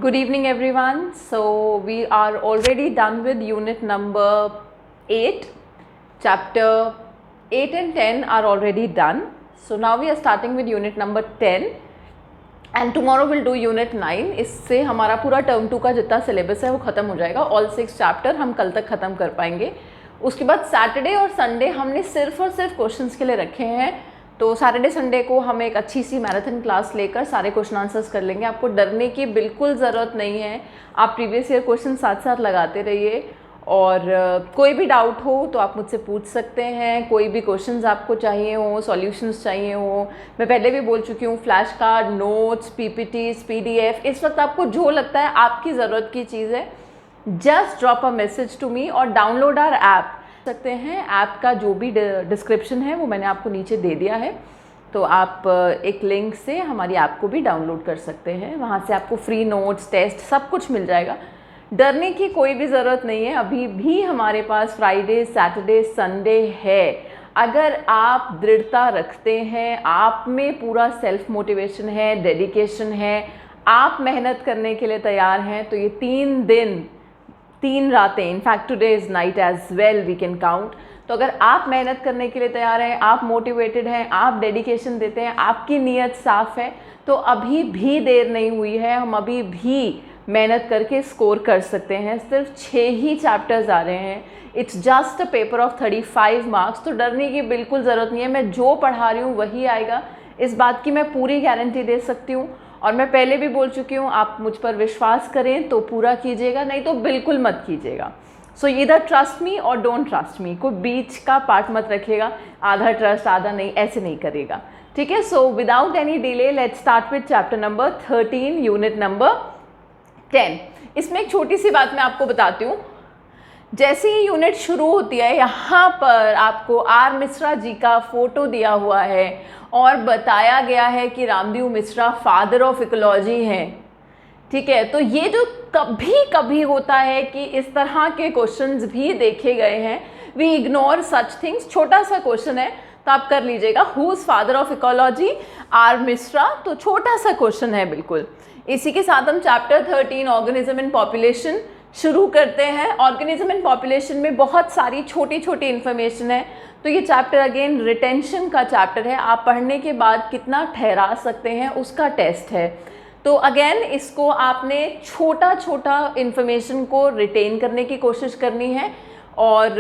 Good evening everyone. So we are already done with unit number 8. Chapter 8 and 10 are already done. So now we are starting with unit number 10 and tomorrow we'll do unit 9. इससे हमारा पूरा term 2 का जितना syllabus है वो ख़त्म हो जाएगा. ऑल 6 चैप्टर हम कल तक ख़त्म कर पाएंगे. उसके बाद सैटरडे और संडे हमने सिर्फ और सिर्फ क्वेश्चंस के लिए रखे हैं. तो सैटरडे संडे को हम एक अच्छी सी मैराथन क्लास लेकर सारे क्वेश्चन आंसर्स कर लेंगे. आपको डरने की बिल्कुल ज़रूरत नहीं है. आप प्रीवियस ईयर क्वेश्चन साथ साथ लगाते रहिए और कोई भी डाउट हो तो आप मुझसे पूछ सकते हैं. कोई भी क्वेश्चंस आपको चाहिए हो, सॉल्यूशंस चाहिए हो, मैं पहले भी बोल चुकी हूँ, flash card, notes, PPTs, PDF, इस वक्त आपको जो लगता है आपकी ज़रूरत की चीज़ है, just drop a message to me और डाउनलोड आवर ऐप सकते हैं. ऐप का जो भी डिस्क्रिप्शन है वो मैंने आपको नीचे दे दिया है. तो आप एक लिंक से हमारी ऐप को भी डाउनलोड कर सकते हैं. वहाँ से आपको फ्री नोट्स, टेस्ट सब कुछ मिल जाएगा. डरने की कोई भी ज़रूरत नहीं है. अभी भी हमारे पास फ्राइडे, सैटरडे, संडे है. अगर आप दृढ़ता रखते हैं, आप में पूरा सेल्फ मोटिवेशन है, डेडिकेशन है, आप मेहनत करने के लिए तैयार हैं, तो ये 3 दिन 3 रातें, in fact today is night as well, we can count. तो अगर आप मेहनत करने के लिए तैयार हैं, आप मोटिवेटेड हैं, आप डेडिकेशन देते हैं, आपकी नीयत साफ़ है, तो अभी भी देर नहीं हुई है. हम अभी भी मेहनत करके स्कोर कर सकते हैं. सिर्फ 6 ही चैप्टर्स आ रहे हैं. It's just a paper of 35 marks. तो डरने की बिल्कुल ज़रूरत नहीं है. मैं जो पढ़ा रही हूँ वही आएगा, इस बात की मैं पूरी गारंटी दे सकती हूँ. और मैं पहले भी बोल चुकी हूँ, आप मुझ पर विश्वास करें तो पूरा कीजिएगा, नहीं तो बिल्कुल मत कीजिएगा. सो ईदर ट्रस्ट मी और डोंट ट्रस्ट मी. कोई बीच का पार्ट मत रखिएगा, आधा ट्रस्ट आधा नहीं, ऐसे नहीं करिएगा. ठीक है. So without any delay let's start with chapter number 13, unit number 10. इसमें एक छोटी सी बात मैं आपको बताती हूँ. जैसे ही यूनिट शुरू होती है, यहाँ पर आपको आर मिश्रा जी का फोटो दिया हुआ है और बताया गया है कि Ramdev Mishra father of ecology हैं. ठीक है. तो ये जो कभी कभी होता है कि इस तरह के क्वेश्चंस भी देखे गए हैं, वी इग्नोर सच थिंग्स. छोटा सा क्वेश्चन है तो आप कर लीजिएगा. Who is father of ecology? R Mishra. तो छोटा सा क्वेश्चन है बिल्कुल. इसी के साथ हम चैप्टर 13 ऑर्गेनिज्म एंड पॉपुलेशन शुरू करते हैं. ऑर्गेनिज्म एंड पॉपुलेशन में बहुत सारी छोटी छोटी इन्फॉर्मेशन है. तो ये चैप्टर अगेन रिटेंशन का चैप्टर है. आप पढ़ने के बाद कितना ठहरा सकते हैं उसका टेस्ट है. तो अगेन इसको आपने छोटा छोटा इन्फॉर्मेशन को रिटेन करने की कोशिश करनी है और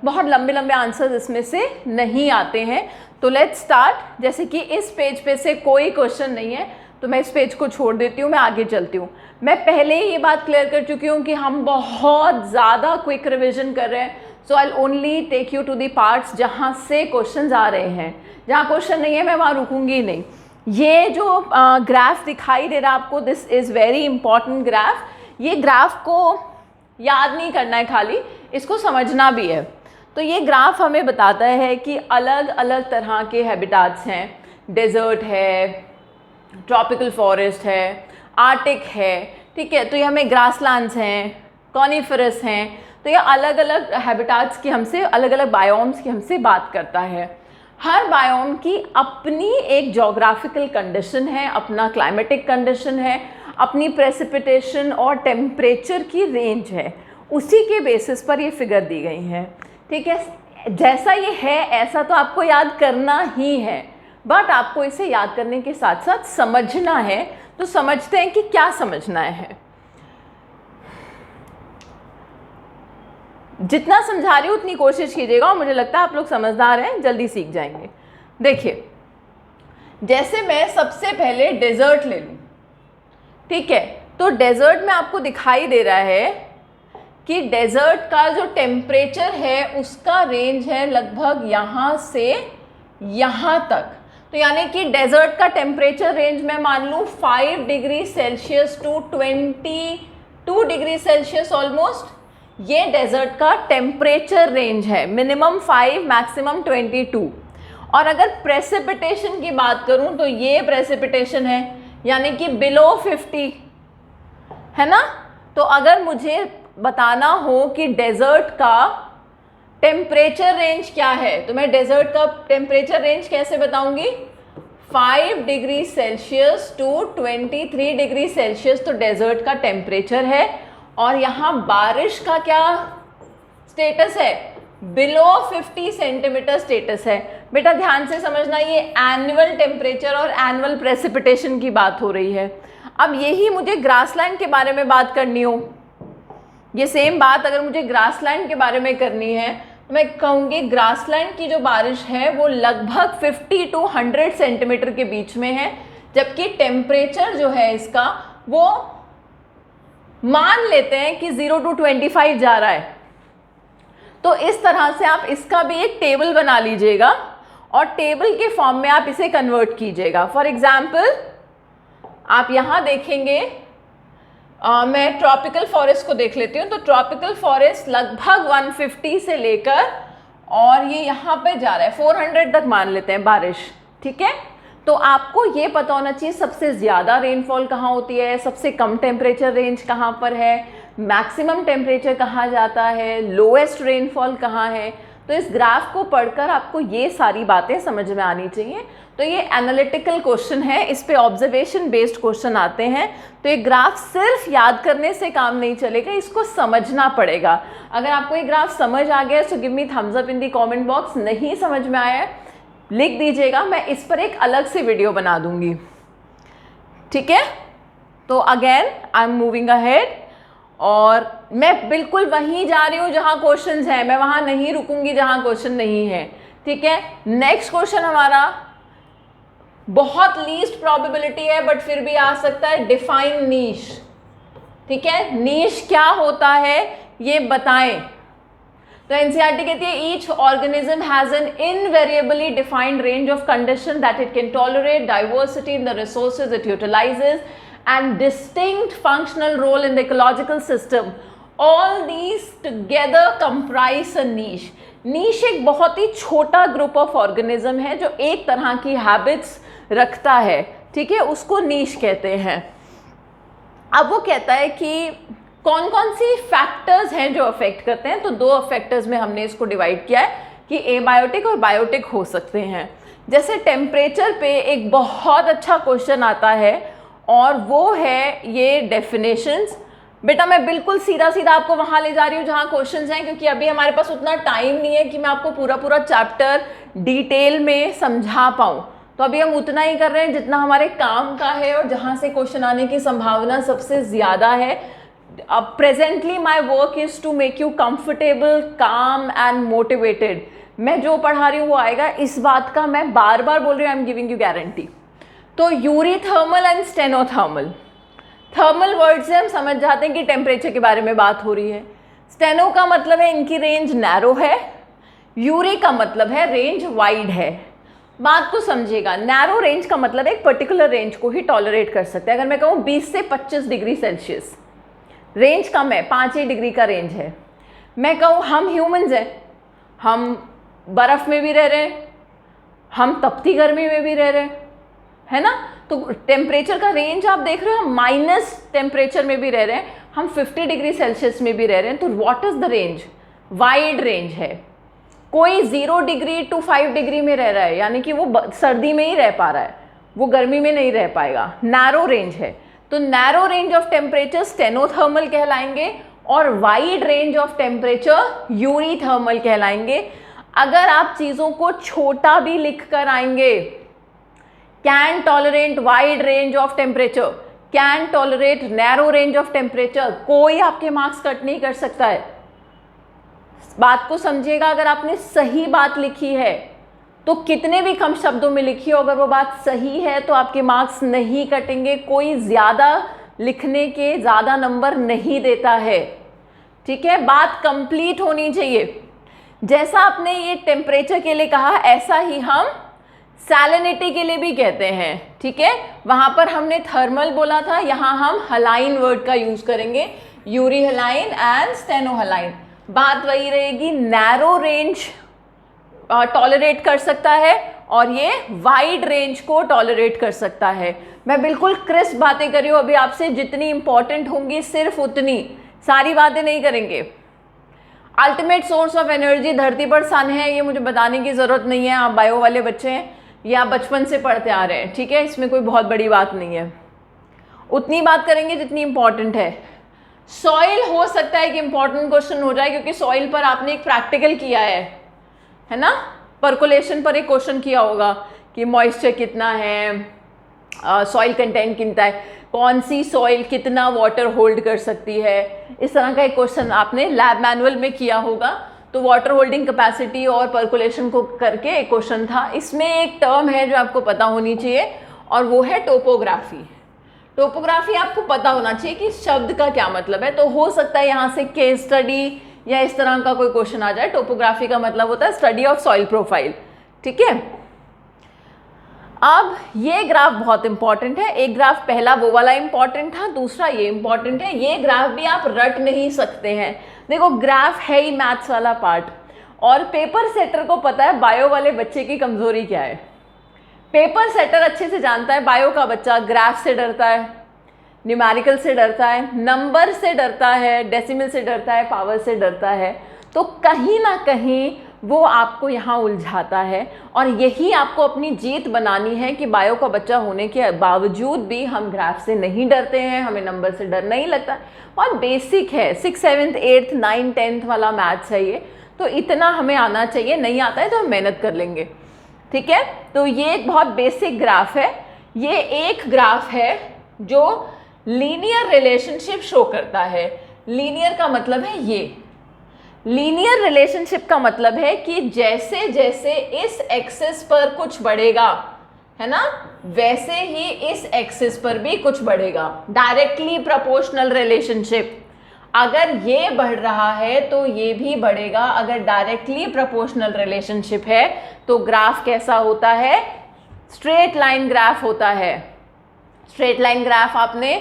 बहुत लंबे लंबे आंसर्स इसमें से नहीं आते हैं. तो लेट्स स्टार्ट. जैसे कि इस पेज पे से कोई क्वेश्चन नहीं है तो मैं इस पेज को छोड़ देती हूँ, मैं आगे चलती हूँ. मैं पहले ही ये बात क्लियर कर चुकी हूँ कि हम बहुत ज़्यादा क्विक रिविजन कर रहे हैं. So I only take you to the parts जहाँ से क्वेश्चंस आ रहे हैं. जहाँ क्वेश्चन नहीं है मैं वहाँ रुकूंगी नहीं. ये जो ग्राफ दिखाई दे रहा है आपको, this is very important graph. ये ग्राफ को याद नहीं करना है, खाली इसको समझना भी है. तो ये ग्राफ हमें बताता है कि अलग अलग तरह के हैबिटाट्स हैं. डेजर्ट है, ट्रॉपिकल फॉरेस्ट है, आर्टिक है. ठीक है. तो ये हमें ग्रासलैंड्स हैं, कॉनिफरस हैं. तो ये अलग अलग हैबिटाट्स की हमसे, अलग अलग बायोम्स की हमसे बात करता है. हर बायोम की अपनी एक जोग्राफिकल कंडीशन है, अपना क्लाइमेटिक कंडीशन है, अपनी प्रेसिपिटेशन और टेम्परेचर की रेंज है. उसी के बेसिस पर ये फिगर दी गई है. ठीक है. जैसा ये है ऐसा तो आपको याद करना ही है, बट आपको इसे याद करने के साथ साथ समझना है. तो समझते हैं कि क्या समझना है. जितना समझा रही हूँ उतनी कोशिश कीजिएगा और मुझे लगता है आप लोग समझदार हैं, जल्दी सीख जाएंगे. देखिए, जैसे मैं सबसे पहले डेजर्ट ले लूँ. ठीक है. तो डेजर्ट में आपको दिखाई दे रहा है कि डेजर्ट का जो टेम्परेचर है उसका रेंज है लगभग यहाँ से यहाँ तक. तो यानी कि डेजर्ट का टेम्परेचर रेंज मैं मान लूँ 5 degree Celsius to 22 degree Celsius almost. ये डेजर्ट का टेम्परेचर रेंज है. Minimum 5, maximum 22. और अगर प्रेसिपिटेशन की बात करूं तो ये प्रेसिपिटेशन है, यानी कि बिलो 50 है ना. तो अगर मुझे बताना हो कि डेजर्ट का टेम्परेचर रेंज क्या है, तो मैं डेजर्ट का टेम्परेचर रेंज कैसे बताऊंगी? 5 degree Celsius to 23 degree Celsius तो डेजर्ट का टेम्परेचर है, और यहाँ बारिश का क्या स्टेटस है, बिलो 50 सेंटीमीटर स्टेटस है। बेटा ध्यान से समझना, ये एनुअल टेम्परेचर और एनुअल प्रेसिपिटेशन की बात हो रही है। अब यही मुझे ग्रासलैंड के बारे में बात करनी हो, ये सेम बात अगर मुझे ग्रासलैंड के बारे में करनी है तो मैं कहूँगी ग्रासलैंड की जो बारिश है वो लगभग 50 to 100 सेंटीमीटर के बीच में है, जबकि टेम्परेचर जो है इसका वो मान लेते हैं कि 0 to 25 जा रहा है। तो इस तरह से आप इसका भी एक टेबल बना लीजिएगा और टेबल के फॉर्म में आप इसे कन्वर्ट कीजिएगा। फॉर एग्जाम्पल आप यहाँ देखेंगे, मैं ट्रॉपिकल फॉरेस्ट को देख लेती हूँ। तो ट्रॉपिकल फॉरेस्ट लगभग 150 से लेकर और ये यहाँ पे जा रहा है 400 तक मान लेते हैं बारिश, ठीक है। तो आपको ये पता होना चाहिए सबसे ज़्यादा रेनफॉल कहाँ होती है, सबसे कम टेम्परेचर रेंज कहाँ पर है, मैक्सिमम टेम्परेचर कहाँ जाता है, लोएस्ट रेनफॉल कहाँ है। तो इस ग्राफ को पढ़कर आपको ये सारी बातें समझ में आनी चाहिए। तो ये एनालिटिकल क्वेश्चन है, इस पे ऑब्जर्वेशन बेस्ड क्वेश्चन आते हैं। तो ये ग्राफ सिर्फ याद करने से काम नहीं चलेगा, इसको समझना पड़ेगा। अगर आपको ये ग्राफ समझ आ गया so give me thumbs up in the comment box. नहीं समझ में आया है लिख दीजिएगा, मैं इस पर एक अलग से वीडियो बना दूंगी, ठीक है। तो again I am moving ahead और मैं बिल्कुल वहीं जा रही हूँ जहाँ क्वेश्चंस हैं, मैं वहाँ नहीं रुकूंगी जहाँ क्वेश्चन नहीं है, ठीक है। नेक्स्ट क्वेश्चन हमारा बहुत लीस्ट प्रोबेबिलिटी है बट फिर भी आ सकता है, डिफाइन नीश, ठीक है। नीश क्या होता है ये बताएं। तो एनसीईआरटी कहती है each organism has an invariably defined range of condition that it can tolerate, diversity in the resources it utilises and distinct functional role in the ecological system. All these together comprise a niche. Niche एक बहुत ही छोटा group of organism है जो एक तरह की habits रखता है, ठीक है, उसको नीश कहते हैं। अब वो कहता है कि कौन कौन सी फैक्टर्स हैं जो अफेक्ट करते हैं। तो दो फैक्टर्स में हमने इसको डिवाइड किया है कि एबायोटिक और बायोटिक हो सकते हैं। जैसे टेम्परेचर पे एक बहुत अच्छा क्वेश्चन आता है और वो है ये डेफिनेशंस। बेटा मैं बिल्कुल सीधा सीधा आपको वहाँ ले जा रही हूँ जहाँ क्वेश्चंस हैं, क्योंकि अभी हमारे पास उतना टाइम नहीं है कि मैं आपको पूरा चैप्टर डिटेल में समझा पाऊँ। तो अभी हम उतना ही कर रहे हैं जितना हमारे काम का है और जहाँ से क्वेश्चन आने की संभावना सबसे ज़्यादा है। अब presently my work is to make you comfortable, calm and motivated. मैं जो पढ़ा रही हूँ वो आएगा, इस बात का मैं बार बार बोल रही हूँ, I am giving you guarantee. तो eurythermal and stenothermal, thermal word से हम समझ जाते हैं कि टेम्परेचर के बारे में बात हो रही है। स्टेनो का मतलब है इनकी रेंज नैरो है, यूरी का मतलब है रेंज वाइड है। बात को समझिएगा, नैरो रेंज का मतलब एक पर्टिकुलर रेंज को ही टॉलरेट कर सकते हैं। अगर मैं कहूँ 20 से 25 डिग्री सेल्सियस, रेंज कम है, 5 डिग्री का रेंज है। मैं कहूँ हम ह्यूमंस हैं, हम बर्फ़ में भी रह रहे हैं, हम तपती गर्मी में भी रह रहे हैं, है ना। तो टेम्परेचर का रेंज आप देख रहे हो, हम माइनस टेम्परेचर में भी रह रहे हैं, हम 50 डिग्री सेल्सियस में भी रह रहे हैं। तो what is the range, wide range है। कोई 0 डिग्री टू 5 डिग्री में रह रहा है, यानी कि वो सर्दी में ही रह पा रहा है, वो गर्मी में नहीं रह पाएगा। नैरो रेंज है, तो narrow range of temperature stenothermal कहलाएंगे और wide range of temperature eurythermal कहलाएंगे। अगर आप चीज़ों को छोटा भी लिख कर आएंगे, can tolerate wide range of temperature, can tolerate narrow range of temperature, कोई आपके मार्क्स कट नहीं कर सकता है। बात को समझिएगा, अगर आपने सही बात लिखी है तो कितने भी कम शब्दों में लिखी हो, अगर वो बात सही है तो आपके मार्क्स नहीं कटेंगे। कोई ज़्यादा लिखने के ज़्यादा नंबर नहीं देता है, ठीक है। बात कंप्लीट होनी चाहिए। जैसा आपने ये टेम्परेचर के लिए कहा, ऐसा ही हम सैलिनिटी के लिए भी कहते हैं, ठीक है। वहाँ पर हमने थर्मल बोला था, यहाँ हम हलाइन वर्ड का यूज़ करेंगे, यूरी हलाइन एंड स्टेनो हलाइन। बात वही रहेगी, नैरो रेंज टॉलरेट कर सकता है और ये वाइड रेंज को टॉलरेट कर सकता है। मैं बिल्कुल क्रिस्प बातें कर रही हूँ अभी आपसे, जितनी इंपॉर्टेंट होंगी सिर्फ उतनी, सारी बातें नहीं करेंगे। अल्टीमेट सोर्स ऑफ एनर्जी धरती पर सन है, ये मुझे बताने की ज़रूरत नहीं है, आप बायो वाले बच्चे हैं। ये आप बचपन से पढ़ते आ रहे हैं, ठीक है, इसमें कोई बहुत बड़ी बात नहीं है। उतनी बात करेंगे जितनी इंपॉर्टेंट है। सॉइल हो सकता है कि इंपॉर्टेंट क्वेश्चन हो जाए, क्योंकि सॉइल पर आपने एक प्रैक्टिकल किया है ना, पर्कोलेशन पर एक क्वेश्चन किया होगा कि मॉइस्चर कितना है, सॉइल कंटेंट कितना है, कौन सी सॉइल कितना वाटर होल्ड कर सकती है, इस तरह का एक क्वेश्चन आपने लैब मैनुअल में किया होगा। तो वाटर होल्डिंग कैपेसिटी और पर्कुलेशन को करके एक क्वेश्चन था। इसमें एक टर्म है जो आपको पता होनी चाहिए और वो है टोपोग्राफी। टोपोग्राफी आपको पता होना चाहिए कि शब्द का क्या मतलब है। तो हो सकता है यहाँ से केस स्टडी या इस तरह का कोई क्वेश्चन आ जाए। टोपोग्राफी का मतलब होता है स्टडी ऑफ सॉइल प्रोफाइल, ठीक है। अब ये ग्राफ बहुत इंपॉर्टेंट है। एक ग्राफ पहला वो वाला इंपॉर्टेंट था, दूसरा ये इंपॉर्टेंट है। ये ग्राफ भी आप रट नहीं सकते हैं। देखो ग्राफ है ही मैथ्स वाला पार्ट, और पेपर सेटर को पता है बायो वाले बच्चे की कमजोरी क्या है। पेपर सेटर अच्छे से जानता है बायो का बच्चा ग्राफ से डरता है, न्यूमेरिकल से डरता है, नंबर से डरता है, डेसिमल से डरता है, पावर से डरता है। तो कहीं ना कहीं वो आपको यहाँ उलझाता है, और यही आपको अपनी जीत बनानी है कि बायो का बच्चा होने के बावजूद भी हम ग्राफ से नहीं डरते हैं, हमें नंबर से डर नहीं लगता। और बेसिक है, 6th 7th 8th 9th 10th वाला मैथ्स है ये, तो इतना हमें आना चाहिए। नहीं आता है तो हम मेहनत कर लेंगे, ठीक है। तो ये एक बहुत बेसिक ग्राफ है। ये एक ग्राफ है जो लीनियर रिलेशनशिप शो करता है। लीनियर का मतलब है ये, लीनियर रिलेशनशिप का मतलब है कि जैसे जैसे इस एक्सिस पर कुछ बढ़ेगा, है ना, वैसे ही इस एक्सिस पर भी कुछ बढ़ेगा। डायरेक्टली प्रोपोर्शनल रिलेशनशिप, अगर ये बढ़ रहा है तो ये भी बढ़ेगा। अगर डायरेक्टली प्रोपोर्शनल रिलेशनशिप है तो ग्राफ कैसा होता है, स्ट्रेट लाइन ग्राफ होता है। स्ट्रेट लाइन ग्राफ आपने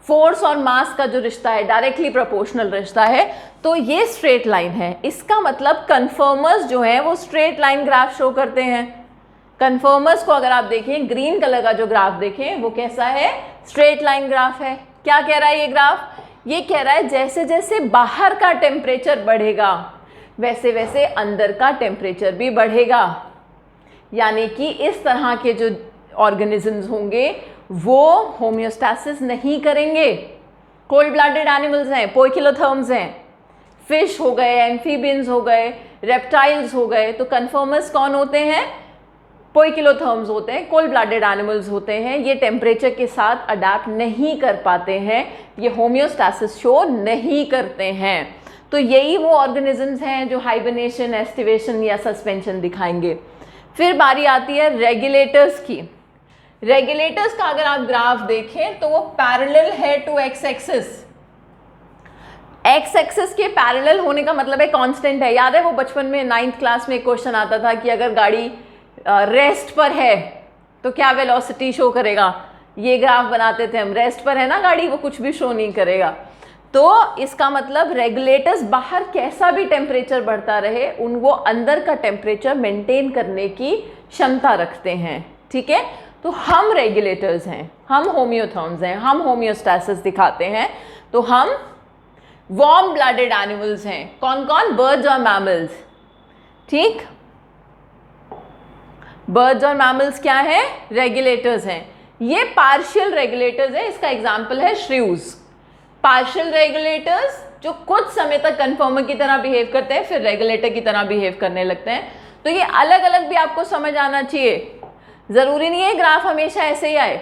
फोर्स और मास का जो रिश्ता है डायरेक्टली प्रोपोर्शनल रिश्ता है, तो ये स्ट्रेट लाइन है। इसका मतलब कन्फर्मर्स जो है वो स्ट्रेट लाइन ग्राफ शो करते हैं। कन्फर्मर्स को अगर आप देखें, ग्रीन कलर का जो ग्राफ देखें वो कैसा है, स्ट्रेट लाइन ग्राफ है। क्या कह रहा है ये ग्राफ, ये कह रहा है जैसे जैसे बाहर का टेम्परेचर बढ़ेगा वैसे वैसे अंदर का टेम्परेचर भी बढ़ेगा। यानी कि इस तरह के जो ऑर्गेनिजम्स होंगे वो होम्योस्टैसिस नहीं करेंगे। कोल्ड ब्लडेड एनिमल्स हैं, पोइकिलोथर्म्स हैं, फिश हो गए, एम्फीबियंस हो गए, रेप्टाइल्स हो गए। तो कन्फर्मर्स कौन होते हैं, पोइकिलोथर्म्स होते हैं, कोल्ड ब्लडेड एनिमल्स होते हैं। ये टेम्परेचर के साथ अडेप्ट नहीं कर पाते हैं, ये होम्योस्टैसिस शो नहीं करते हैं। तो यही वो ऑर्गेनिजम्स हैं जो हाइबरनेशन, एस्टिवेशन या सस्पेंशन दिखाएंगे। फिर बारी आती है रेगुलेटर्स की। रेगुलेटर्स का अगर आप ग्राफ देखें तो वो पैरेलल है to X axis. X axis के पैरेलल होने का मतलब है कांस्टेंट है। याद है वो बचपन में 9th क्लास में एक क्वेश्चन आता था कि अगर गाड़ी रेस्ट पर है तो क्या वेलोसिटी शो करेगा। ये ग्राफ बनाते थे हम, रेस्ट पर है ना गाड़ी, वो कुछ भी शो नहीं करेगा। तो इसका मतलब रेगुलेटर्स बाहर कैसा भी टेम्परेचर बढ़ता रहे वो अंदर का टेम्परेचर मेंटेन करने की क्षमता रखते हैं, ठीक है। तो हम रेगुलेटर्स हैं, हम होम्योथर्म्स हैं, हम होम्योस्टैसिस दिखाते हैं। तो हम वार्म ब्लडेड एनिमल्स हैं। कौन कौन, बर्ड्स और मैमल्स, ठीक। बर्ड्स और मैमल्स क्या है, रेगुलेटर्स हैं। ये पार्शियल रेगुलेटर्स है। इसका एग्जाम्पल है श्रीव्स। पार्शियल रेगुलेटर्स जो कुछ समय तक कन्फर्मर की तरह बिहेव करते हैं फिर रेगुलेटर की तरह बिहेव करने लगते हैं। तो ये अलग अलग भी आपको समझ आना चाहिए। जरूरी नहीं है ग्राफ हमेशा ऐसे ही आए,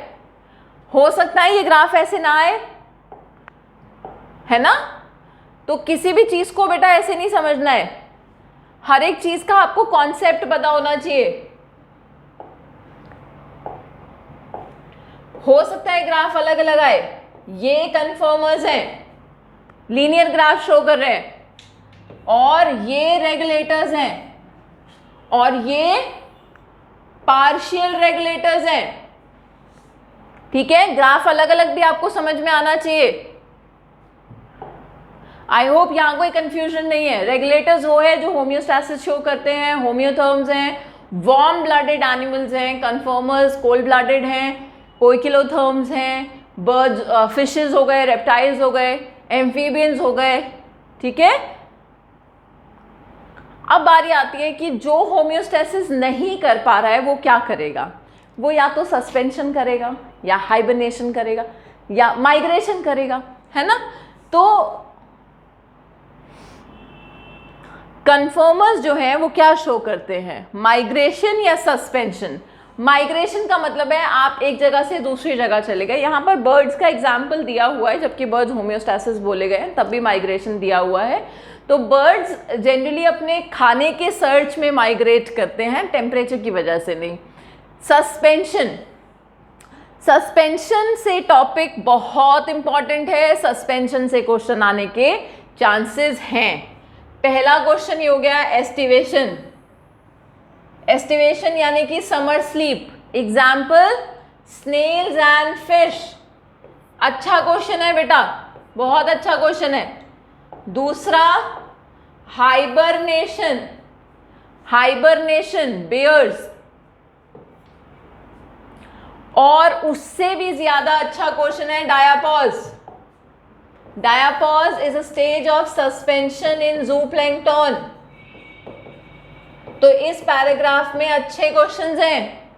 हो सकता है ये ग्राफ ऐसे ना आए, है ना। तो किसी भी चीज को बेटा ऐसे नहीं समझना है, हर एक चीज का आपको कॉन्सेप्ट पता होना चाहिए। हो सकता है ग्राफ अलग अलग आए। ये कन्फर्मर्स हैं, लीनियर ग्राफ शो कर रहे हैं, और ये रेगुलेटर्स हैं, और ये पार्शियल रेगुलेटर्स हैं, ठीक है। ग्राफ अलग अलग भी आपको समझ में आना चाहिए। आई होप यहां कोई कंफ्यूजन नहीं है। रेगुलेटर्स वो है जो होम्योस्टैसिस शो करते हैं, होम्योथर्म्स हैं, वार्म ब्लडेड एनिमल्स हैं, कन्फर्मर्स कोल्ड ब्लडेड हैं, पोइकिलोथर्म्स हैं, बर्ड्स, फिशेस हो गए, रेप्टाइल्स हो गए, एम्फीबियंस हो गए, ठीक है। अब बारी आती है कि जो होम्योस्टेसिस नहीं कर पा रहा है वो क्या करेगा। वो या तो सस्पेंशन करेगा, या हाइबरनेशन करेगा, या माइग्रेशन करेगा, है ना। तो कन्फर्मर्स जो है वो क्या शो करते हैं, माइग्रेशन या सस्पेंशन। माइग्रेशन का मतलब है आप एक जगह से दूसरी जगह चले गए। यहाँ पर बर्ड्स का एग्जाम्पल दिया हुआ है, जबकि बर्ड्स होम्योस्टेसिस बोले गए हैं, तब भी माइग्रेशन दिया हुआ है। तो बर्ड्स जनरली अपने खाने के सर्च में माइग्रेट करते हैं, टेम्परेचर की वजह से नहीं। सस्पेंशन, सस्पेंशन से टॉपिक बहुत इंपॉर्टेंट है, सस्पेंशन से क्वेश्चन आने के चांसेस हैं। पहला क्वेश्चन ये हो गया एस्टिवेशन। एस्टिवेशन यानी कि summer sleep, example snails and fish. अच्छा क्वेश्चन है बेटा, बहुत अच्छा क्वेश्चन है। दूसरा हाइबरनेशन, हाइबरनेशन बेयर्स। और उससे भी ज्यादा अच्छा क्वेश्चन है diapause. Diapause is a stage of suspension in zooplankton. तो इस पैराग्राफ में अच्छे क्वेश्चंस हैं,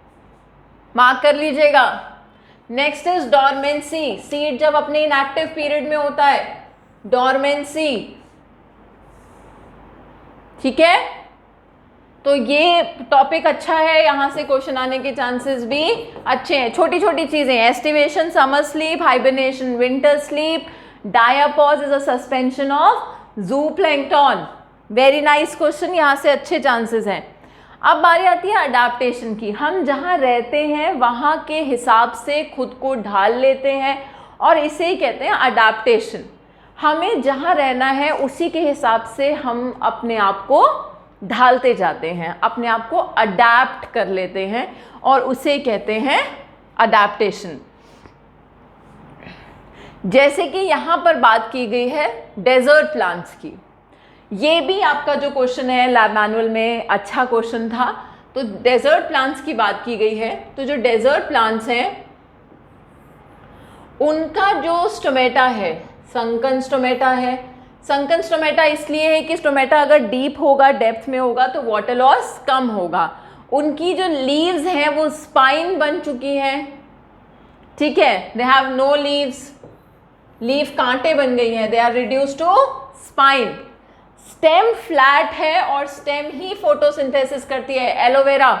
मार्क कर लीजिएगा। नेक्स्ट इज डॉर्मेंसी, सीड जब अपने इनएक्टिव पीरियड में होता है, डॉर्मेंसी, ठीक है। तो ये टॉपिक अच्छा है, यहां से क्वेश्चन आने के चांसेस भी अच्छे हैं। छोटी छोटी चीजें, aestivation, summer sleep, hibernation, winter sleep, diapause is a suspension of zooplankton. Very nice question, यहाँ से अच्छे चांसेस हैं। अब बारी आती है अडाप्टेशन की। हम जहाँ रहते हैं वहाँ के हिसाब से खुद को ढाल लेते हैं, और इसे ही कहते हैं अडाप्टेशन। हमें जहाँ रहना है उसी के हिसाब से हम अपने आप को ढालते जाते हैं, अपने आप को अडैप्ट कर लेते हैं, और उसे कहते हैं अडैप्टेशन। जैसे कि यहाँ पर बात की गई है डेजर्ट प्लांट्स की। ये भी आपका जो क्वेश्चन है लैब मैनुअल में अच्छा क्वेश्चन था। तो डेजर्ट प्लांट्स की बात की गई है। तो जो डेजर्ट प्लांट्स हैं उनका जो स्टोमेटा है, संकन स्टोमेटा है। संकन स्टोमेटा इसलिए है कि स्टोमेटा अगर डीप होगा, डेप्थ में होगा, तो वाटर लॉस कम होगा। उनकी जो लीव्स हैं वो स्पाइन बन चुकी हैं, ठीक है। They have no leaves, leaf कांटे बन गई हैं, they are reduce to spine. Stem flat है और स्टेम ही फोटोसिंथेसिस करती है, एलोवेरा,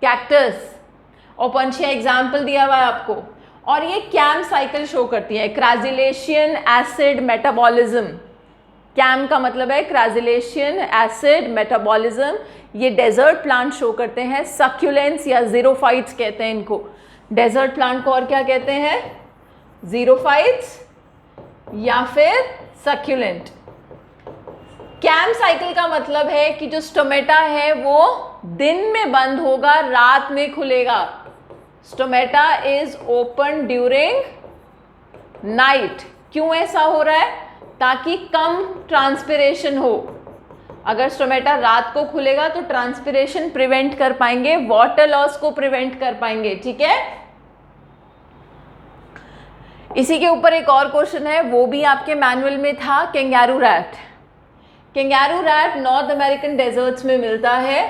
कैक्टस, और पंछिया एग्जाम्पल दिया हुआ है आपको। और ये कैम साइकिल शो करती है, क्राजिलेशियन एसिड मेटाबॉलिज्म। कैम का मतलब है क्राजिलेशियन एसिड मेटाबॉलिज्म। ये डेजर्ट प्लांट शो करते हैं। सक्यूलेंट्स या जीरोफाइट्स कहते हैं इनको, डेजर्ट प्लांट को। और क्या कहते हैं, जीरोफाइट्स या फिर सक्यूलेंट। कैम साइकिल का मतलब है कि जो स्टोमेटा है वो दिन में बंद होगा, रात में खुलेगा। Stomata is open during night. क्यों ऐसा हो रहा है, ताकि कम ट्रांसपिरेशन हो। अगर स्टोमेटा रात को खुलेगा तो ट्रांसपिरेशन प्रिवेंट कर पाएंगे, वाटर लॉस को प्रिवेंट कर पाएंगे, ठीक है। इसी के ऊपर एक और क्वेश्चन है, वो भी आपके मैनुअल में था, kangaroo rat. Kangaroo rat North American deserts में मिलता है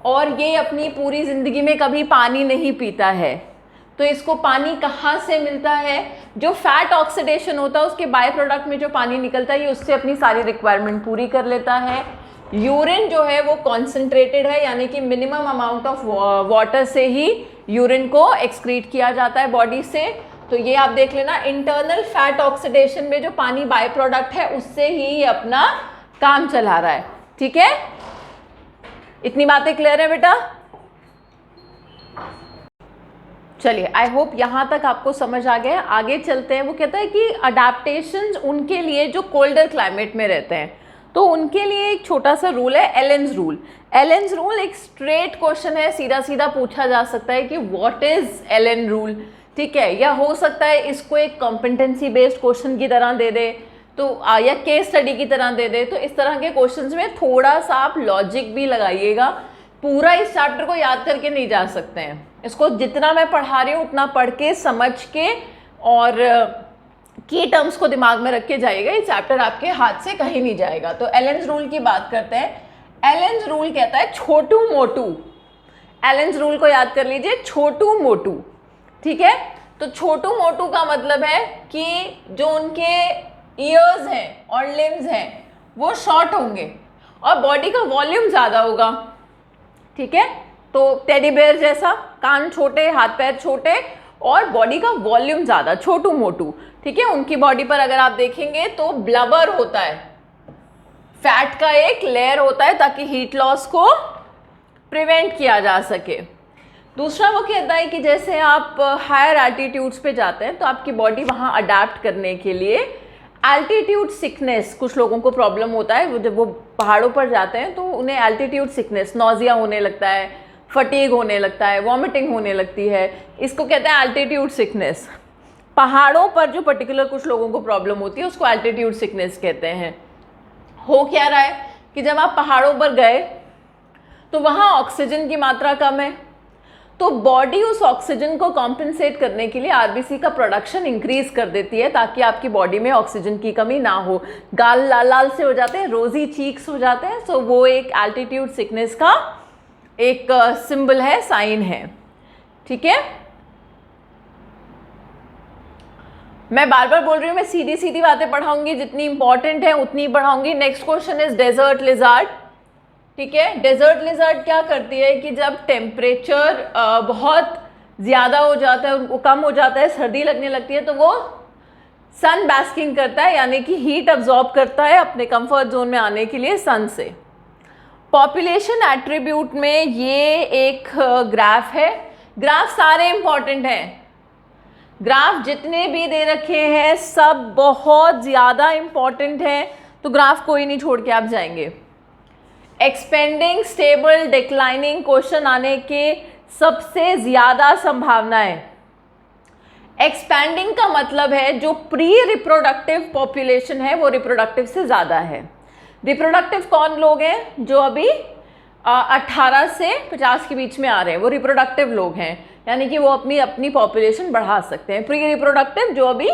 और ये अपनी पूरी ज़िंदगी में कभी पानी नहीं पीता है। तो इसको पानी कहाँ से मिलता है, जो फैट ऑक्सीडेशन होता है उसके बाय प्रोडक्ट में जो पानी निकलता है ये उससे अपनी सारी रिक्वायरमेंट पूरी कर लेता है। यूरिन जो है वो कॉन्सेंट्रेटेड है, यानी कि मिनिमम अमाउंट ऑफ वाटर से ही यूरिन को एक्सक्रीट किया जाता है बॉडी से। तो ये आप देख लेना, इंटरनल फैट ऑक्सीडेशन में जो पानी बाय प्रोडक्ट है उससे ही ये अपना काम चला रहा है, ठीक है। इतनी बातें क्लियर है बेटा। चलिए, आई होप यहाँ तक आपको समझ आ गया। आगे चलते हैं। वो कहता है कि अडेप्टेशंस उनके लिए जो कोल्डर क्लाइमेट में रहते हैं, तो उनके लिए एक छोटा सा रूल है, एलेंस रूल। एलेंस रूल एक स्ट्रेट क्वेश्चन है, सीधा सीधा पूछा जा सकता है कि व्हाट इज एलेन रूल, ठीक है। या हो सकता है इसको एक कॉम्पिटेंसी बेस्ड क्वेश्चन की तरह दे दे, तो या केस स्टडी की तरह दे दे। तो इस तरह के क्वेश्चंस में थोड़ा सा आप लॉजिक भी लगाइएगा। पूरा इस चैप्टर को याद करके नहीं जा सकते हैं, इसको जितना मैं पढ़ा रही हूँ उतना पढ़ के, समझ के और की टर्म्स को दिमाग में रख के जाइएगा। ये चैप्टर आपके हाथ से कहीं नहीं जाएगा। तो एलेन्स रूल की बात करते हैं। एलेंस रूल कहता है छोटू मोटू, एलेंस रूल को याद कर लीजिए, छोटू मोटू, ठीक है। तो छोटू मोटू का मतलब है कि जो उनके ईयर्स हैं और लिम्स हैं वो शॉर्ट होंगे और बॉडी का वॉल्यूम ज़्यादा होगा, ठीक है। तो टेडी बेयर जैसा, कान छोटे, हाथ पैर छोटे और बॉडी का वॉल्यूम ज़्यादा, छोटू मोटू, ठीक है। उनकी बॉडी पर अगर आप देखेंगे तो ब्लबर होता है, फैट का एक लेयर होता है ताकि हीट लॉस को प्रिवेंट किया जा सके। दूसरा वो कहता है कि जैसे आप हायर एल्टीट्यूड्स पे जाते हैं तो आपकी बॉडी वहाँ अडेप्ट करने के लिए एल्टीट्यूड सिकनेस, कुछ लोगों को प्रॉब्लम होता है, वो जब वो पहाड़ों पर जाते हैं तो उन्हें एल्टीट्यूड सिकनेस, नॉजिया होने लगता है, फटीग होने लगता है, वॉमिटिंग होने लगती है, इसको कहते हैं एल्टीट्यूड सिकनेस। पहाड़ों पर जो पर्टिकुलर कुछ लोगों को प्रॉब्लम होती है उसको एल्टीट्यूड सिकनेस कहते हैं। हो क्या रहा है कि जब आप पहाड़ों पर गए तो वहाँ ऑक्सीजन की मात्रा कम है, तो बॉडी उस ऑक्सीजन को कॉम्पेंसेट करने के लिए आरबीसी का प्रोडक्शन इंक्रीज कर देती है ताकि आपकी बॉडी में ऑक्सीजन की कमी ना हो। गाल लाल लाल से हो जाते हैं, रोजी चीक्स हो जाते हैं, सो वो एक एल्टीट्यूड सिकनेस का एक सिंबल है, साइन है, ठीक है। मैं बार बार बोल रही हूँ, मैं सीधी सीधी बातें पढ़ाऊंगी, जितनी इंपॉर्टेंट है उतनी पढ़ाऊंगी। Next question is desert lizard, ठीक है। डेजर्ट लिजर्ट क्या करती है कि जब टेम्परेचर बहुत ज़्यादा हो जाता है, वो कम हो जाता है, सर्दी लगने लगती है, तो वो सन बैस्किंग करता है, यानी कि हीट अब्जॉर्ब करता है अपने कंफर्ट जोन में आने के लिए सन से। पॉपुलेशन एट्रीब्यूट में ये एक ग्राफ है, ग्राफ सारे इंपॉर्टेंट हैं, ग्राफ जितने भी दे रखे हैं सब बहुत ज़्यादा इंपॉर्टेंट हैं, तो ग्राफ कोई नहीं छोड़ के आप जाएंगे। एक्सपेंडिंग, स्टेबल, डिक्लाइनिंग क्वेश्चन आने के सबसे ज़्यादा संभावना है। एक्सपैंडिंग का मतलब है जो प्री रिप्रोडक्टिव पॉपुलेशन है वो रिप्रोडक्टिव से ज़्यादा है। रिप्रोडक्टिव कौन लोग हैं? जो अभी 18 से 50 के बीच में आ रहे हैं, वो रिप्रोडक्टिव लोग हैं, यानी कि वो अपनी अपनी पॉपुलेशन बढ़ा सकते हैं। प्री रिप्रोडक्टिव जो अभी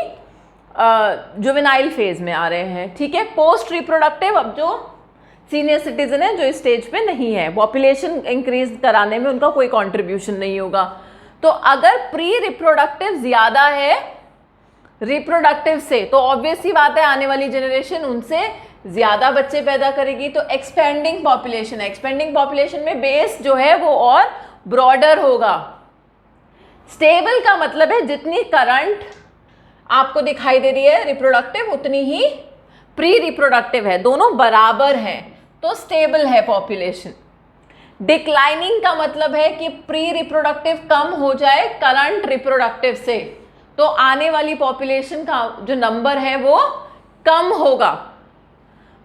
जुवेनाइल फेज में आ रहे हैं, ठीक है। पोस्ट रिप्रोडक्टिव अब जो सीनियर सिटीजन है, जो इस स्टेज पे नहीं है, पॉपुलेशन इंक्रीज कराने में उनका कोई कंट्रीब्यूशन नहीं होगा। तो अगर प्री रिप्रोडक्टिव ज़्यादा है रिप्रोडक्टिव से, तो ऑब्वियस सी बात है आने वाली जनरेशन उनसे ज़्यादा बच्चे पैदा करेगी। तो एक्सपेंडिंग पॉपुलेशन है, एक्सपेंडिंग पॉपुलेशन में बेस जो है वो और ब्रॉडर होगा। स्टेबल का मतलब है जितनी करंट आपको दिखाई दे रही है रिप्रोडक्टिव उतनी ही प्री रिप्रोडक्टिव है, दोनों बराबर हैं, तो स्टेबल है पॉपुलेशन। डिक्लाइनिंग का मतलब है कि प्री रिप्रोडक्टिव कम हो जाए करंट रिप्रोडक्टिव से, तो आने वाली पॉपुलेशन का जो नंबर है वो कम होगा।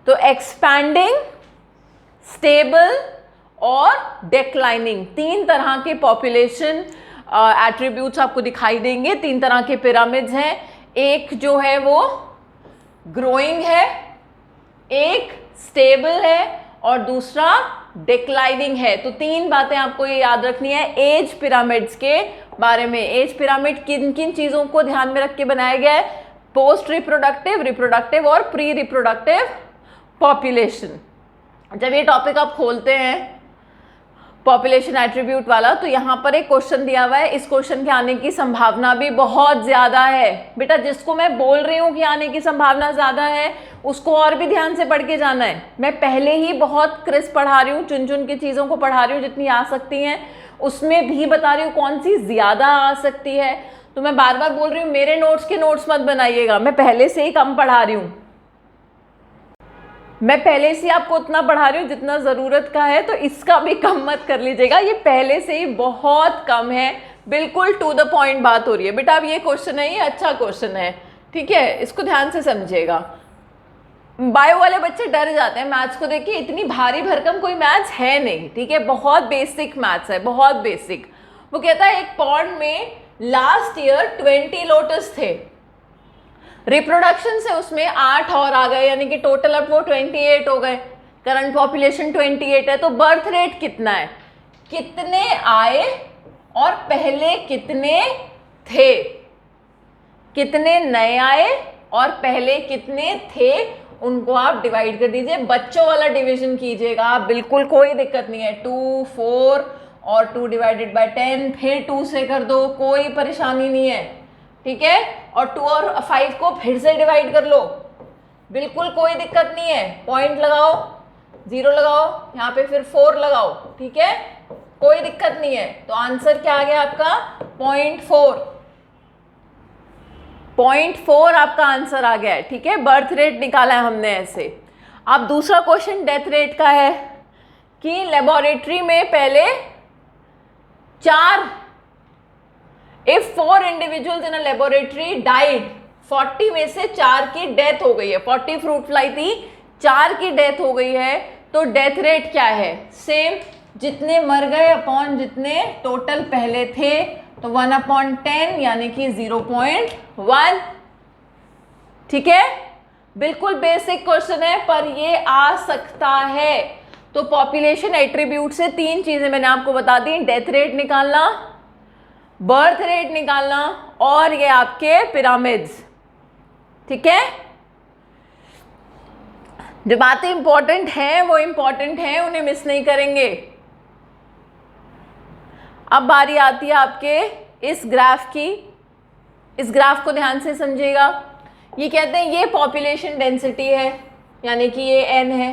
तो एक्सपैंडिंग, स्टेबल और डिक्लाइनिंग, तीन तरह के पॉपुलेशन एट्रीब्यूट्स आपको दिखाई देंगे। तीन तरह के पिरामिड्स हैं, एक जो है वो ग्रोइंग है, एक स्टेबल है और दूसरा डिक्लाइनिंग है। तो तीन बातें आपको ये याद रखनी है एज पिरामिड्स के बारे में। एज पिरामिड किन किन चीज़ों को ध्यान में रख के बनाया गया है? पोस्ट रिप्रोडक्टिव, रिप्रोडक्टिव और प्री रिप्रोडक्टिव पॉपुलेशन। जब ये टॉपिक आप खोलते हैं पॉपुलेशन एट्रीब्यूट वाला, तो यहाँ पर एक क्वेश्चन दिया हुआ है, इस क्वेश्चन के आने की संभावना भी बहुत ज़्यादा है। बेटा जिसको मैं बोल रही हूँ कि आने की संभावना ज़्यादा है उसको और भी ध्यान से पढ़ के जाना है। मैं पहले ही बहुत क्रिस्प पढ़ा रही हूँ, चुन चुन के चीज़ों को पढ़ा रही हूँ जितनी आ सकती हैं, उसमें भी बता रही हूँ कौन सी ज़्यादा आ सकती है। तो मैं बार बार बोल रही हूँ मेरे नोट्स के नोट्स मत बनाइएगा, मैं पहले से ही कम पढ़ा रही हूँ, मैं पहले से आपको उतना पढ़ा रही हूँ जितना ज़रूरत का है, तो इसका भी कम मत कर लीजिएगा, ये पहले से ही बहुत कम है, बिल्कुल टू द पॉइंट बात हो रही है। बेटा अब ये क्वेश्चन है, ये अच्छा क्वेश्चन है, ठीक है, इसको ध्यान से समझिएगा। बायो वाले बच्चे डर जाते हैं मैथ्स को देख के, इतनी भारी भरकम कोई मैथ्स है नहीं, ठीक है, बहुत बेसिक मैथ्स है, बहुत बेसिक। वो कहता है एक पॉन्ड में लास्ट ईयर 20 लोटस थे, रिप्रोडक्शन से उसमें 8 और आ गए, यानी कि टोटल अब वो 28 हो गए, करंट पॉपुलेशन 28 है। तो बर्थ रेट कितना है? कितने आए और पहले कितने थे, कितने नए आए और पहले कितने थे, उनको आप डिवाइड कर दीजिए, बच्चों वाला डिवीजन कीजिएगा, बिल्कुल कोई दिक्कत नहीं है। 2 4 और 2 डिवाइडेड बाय 10, फिर 2 से कर दो, कोई परेशानी नहीं है, ठीक है। और 2 और 5 को फिर से डिवाइड कर लो, बिल्कुल कोई दिक्कत नहीं है। पॉइंट लगाओ, 0 लगाओ, यहाँ पे फिर 4 लगाओ, ठीक है, कोई दिक्कत नहीं है। तो आंसर क्या आ गया आपका 0.4, 0.4 आपका आंसर आ गया है, ठीक है। बर्थ रेट निकाला है हमने ऐसे। अब दूसरा क्वेश्चन डेथ रेट का है कि लेबोरेटरी में पहले 4, if 4 individuals in a laboratory died, 40 में से 4 की डेथ हो गई है, 40 फ्रूट फ्लाई थी, 4 की डेथ हो गई है, तो डेथ रेट क्या है, सेम, जितने मर गए अपॉन जितने टोटल पहले थे, तो 1/10 यानी कि 0.1, ठीक है। बिल्कुल बेसिक क्वेश्चन है पर ये आ सकता है। तो पॉपुलेशन एट्रीब्यूट से 3 चीजें मैंने आपको बता दी, डेथ रेट निकालना, बर्थ रेट निकालना और ये आपके पिरामिड्स, ठीक है। जो बातें इंपॉर्टेंट हैं वो इंपॉर्टेंट हैं, उन्हें मिस नहीं करेंगे। अब बारी आती है आपके इस ग्राफ की, इस ग्राफ को ध्यान से समझिएगा। ये कहते हैं ये पॉपुलेशन डेंसिटी है, यानी कि ये n है।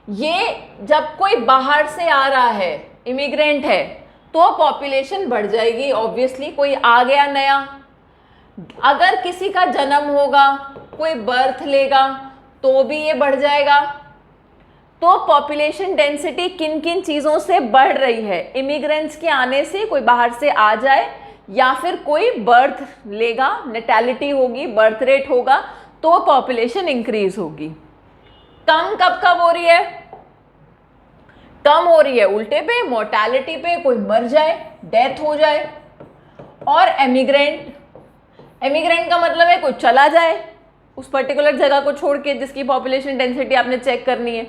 ये जब कोई बाहर से आ रहा है, इमिग्रेंट है, तो पॉपुलेशन बढ़ जाएगी, ऑब्वियसली कोई आ गया नया। अगर किसी का जन्म होगा, कोई बर्थ लेगा, तो भी ये बढ़ जाएगा। तो पॉपुलेशन डेंसिटी किन किन चीज़ों से बढ़ रही है, इमिग्रेंट्स के आने से, कोई बाहर से आ जाए, या फिर कोई बर्थ लेगा, नेटैलिटी होगी, बर्थ रेट होगा, तो पॉपुलेशन इंक्रीज होगी। कम कब कब हो रही है, कम हो रही है उल्टे पे, मोर्टेलिटी पे, कोई मर जाए, डेथ हो जाए। और एमिग्रेंट, एमिग्रेंट का मतलब है कोई चला जाए उस पर्टिकुलर जगह को छोड़ के जिसकी पॉपुलेशन डेंसिटी आपने चेक करनी है,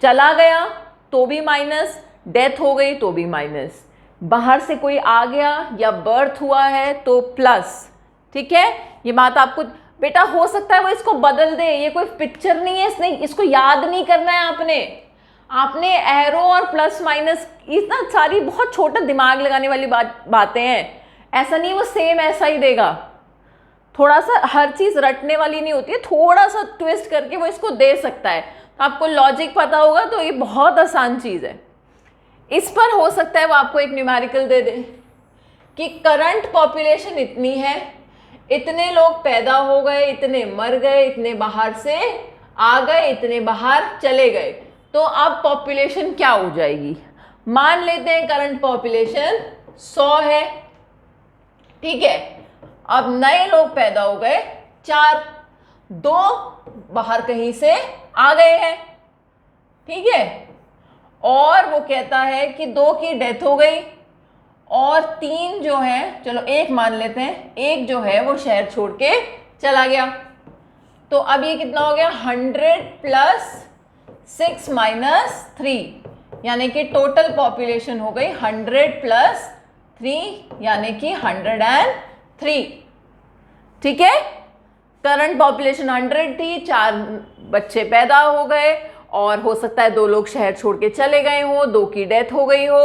चला गया तो भी माइनस, डेथ हो गई तो भी माइनस, बाहर से कोई आ गया या बर्थ हुआ है तो प्लस, ठीक है। ये बात आपको बेटा हो सकता है वो इसको बदल दे, ये कोई पिक्चर नहीं है, इसने इसको याद नहीं करना है आपने एरो और प्लस माइनस, इतना सारी बहुत छोटा दिमाग लगाने वाली बातें हैं। ऐसा नहीं वो सेम ऐसा ही देगा, थोड़ा सा हर चीज रटने वाली नहीं होती है, थोड़ा सा ट्विस्ट करके वो इसको दे सकता है। तो आपको लॉजिक पता होगा तो ये बहुत आसान चीज है। इस पर हो सकता है वो आपको एक न्यूमेरिकल दे दे कि करंट पॉपुलेशन इतनी है, इतने लोग पैदा हो गए, इतने मर गए, इतने बाहर से आ गए, इतने बाहर चले गए, तो अब पॉपुलेशन क्या हो जाएगी। मान लेते हैं करंट पॉपुलेशन 100 है, ठीक है। अब नए लोग पैदा हो गए 4, 2 बाहर कहीं से आ गए हैं, ठीक है। और वो कहता है कि 2 की डेथ हो गई और 3 जो है, चलो 1 मान लेते हैं, 1 जो है वो शहर छोड़ के चला गया। तो अब ये कितना हो गया, 100 प्लस 6 माइनस 3, यानी कि टोटल पॉपुलेशन हो गई 100 प्लस 3 यानी कि 103, ठीक है। करंट पॉपुलेशन 100 थी, 4 बच्चे पैदा हो गए और हो सकता है 2 लोग शहर छोड़ के चले गए हो, 2 की डेथ हो गई हो,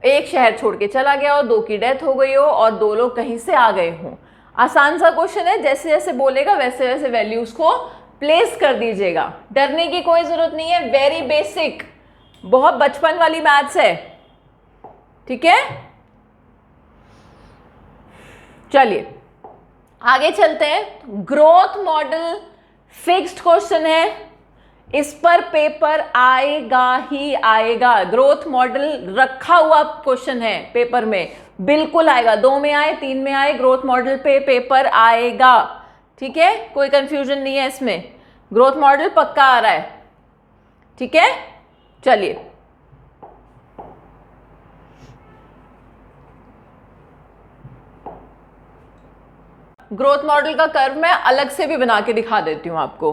1 शहर छोड़ के चला गया हो, 2 की डेथ हो गई हो और 2 लोग कहीं से आ गए हों। आसान सा क्वेश्चन है, जैसे जैसे बोलेगा वैसे वैसे वैल्यूज को प्लेस कर दीजिएगा, डरने की कोई जरूरत नहीं है, वेरी बेसिक, बहुत बचपन वाली मैथ्स है, ठीक है। चलिए आगे चलते हैं। ग्रोथ मॉडल फिक्स्ड क्वेश्चन है, इस पर पेपर आएगा ही आएगा। ग्रोथ मॉडल रखा हुआ क्वेश्चन है पेपर में, बिल्कुल आएगा, 2 में आए 3 में आए, ग्रोथ मॉडल पे पेपर आएगा, ठीक है, कोई कंफ्यूजन नहीं है इसमें, ग्रोथ मॉडल पक्का आ रहा है, ठीक है। चलिए ग्रोथ मॉडल का कर्व मैं अलग से भी बना के दिखा देती हूँ आपको,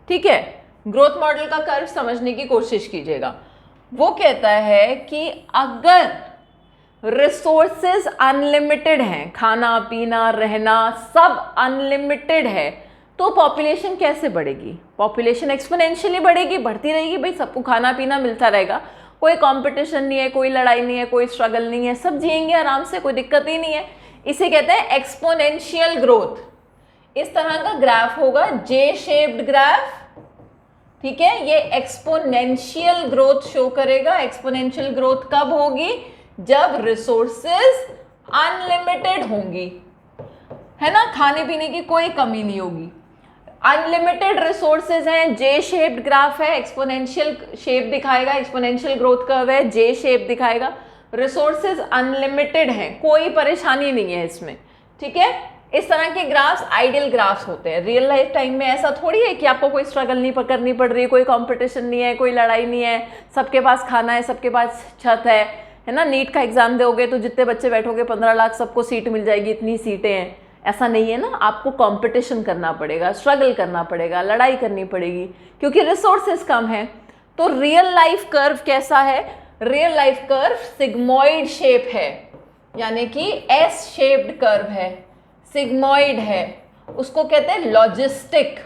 ठीक है। ग्रोथ मॉडल का कर्व समझने की कोशिश कीजिएगा। वो कहता है कि अगर रिसोर्सेज अनलिमिटेड हैं, खाना पीना रहना सब अनलिमिटेड है, तो पॉपुलेशन कैसे बढ़ेगी? पॉपुलेशन एक्सपोनेंशियली बढ़ेगी, बढ़ती रहेगी। भाई सबको खाना पीना मिलता रहेगा, कोई कंपटीशन नहीं है, कोई लड़ाई नहीं है, कोई स्ट्रगल नहीं है, सब जिएंगे आराम से, कोई दिक्कत ही नहीं है। इसे कहते हैं एक्सपोनेंशियल ग्रोथ। इस तरह का ग्राफ होगा, जे शेप्ड ग्राफ, ठीक है। ये एक्सपोनेंशियल ग्रोथ शो करेगा। एक्सपोनेंशियल ग्रोथ कब होगी? जब रिसोर्सेज अनलिमिटेड होंगी, है ना, खाने पीने की कोई कमी नहीं होगी। अनलिमिटेड रिसोर्सेज हैं, जे शेप्ड ग्राफ है, एक्सपोनेंशियल शेप दिखाएगा, एक्सपोनेंशियल ग्रोथ कर्व है, जे शेप दिखाएगा। रिसोर्सेज अनलिमिटेड हैं, कोई परेशानी नहीं है इसमें, ठीक है। इस तरह के ग्राफ्स आइडियल ग्राफ्स होते हैं। रियल लाइफ टाइम में ऐसा थोड़ी है कि आपको कोई स्ट्रगल नहीं करनी पड़ रही है, कोई कंपटीशन नहीं है, कोई लड़ाई नहीं है, सबके पास खाना है, सबके पास छत है ना। नीट का एग्जाम दोगे तो जितने बच्चे बैठोगे 15 लाख सबको सीट मिल जाएगी, इतनी सीटें हैं, ऐसा नहीं है ना। आपको कंपटीशन करना पड़ेगा, स्ट्रगल करना पड़ेगा, लड़ाई करनी पड़ेगी, क्योंकि रिसोर्सेज कम है। तो रियल लाइफ कर्व कैसा है? Real life curve sigmoid shape है, यानी कि एस शेप्ड कर्व है, सिग्मोइड है, उसको कहते हैं लॉजिस्टिक।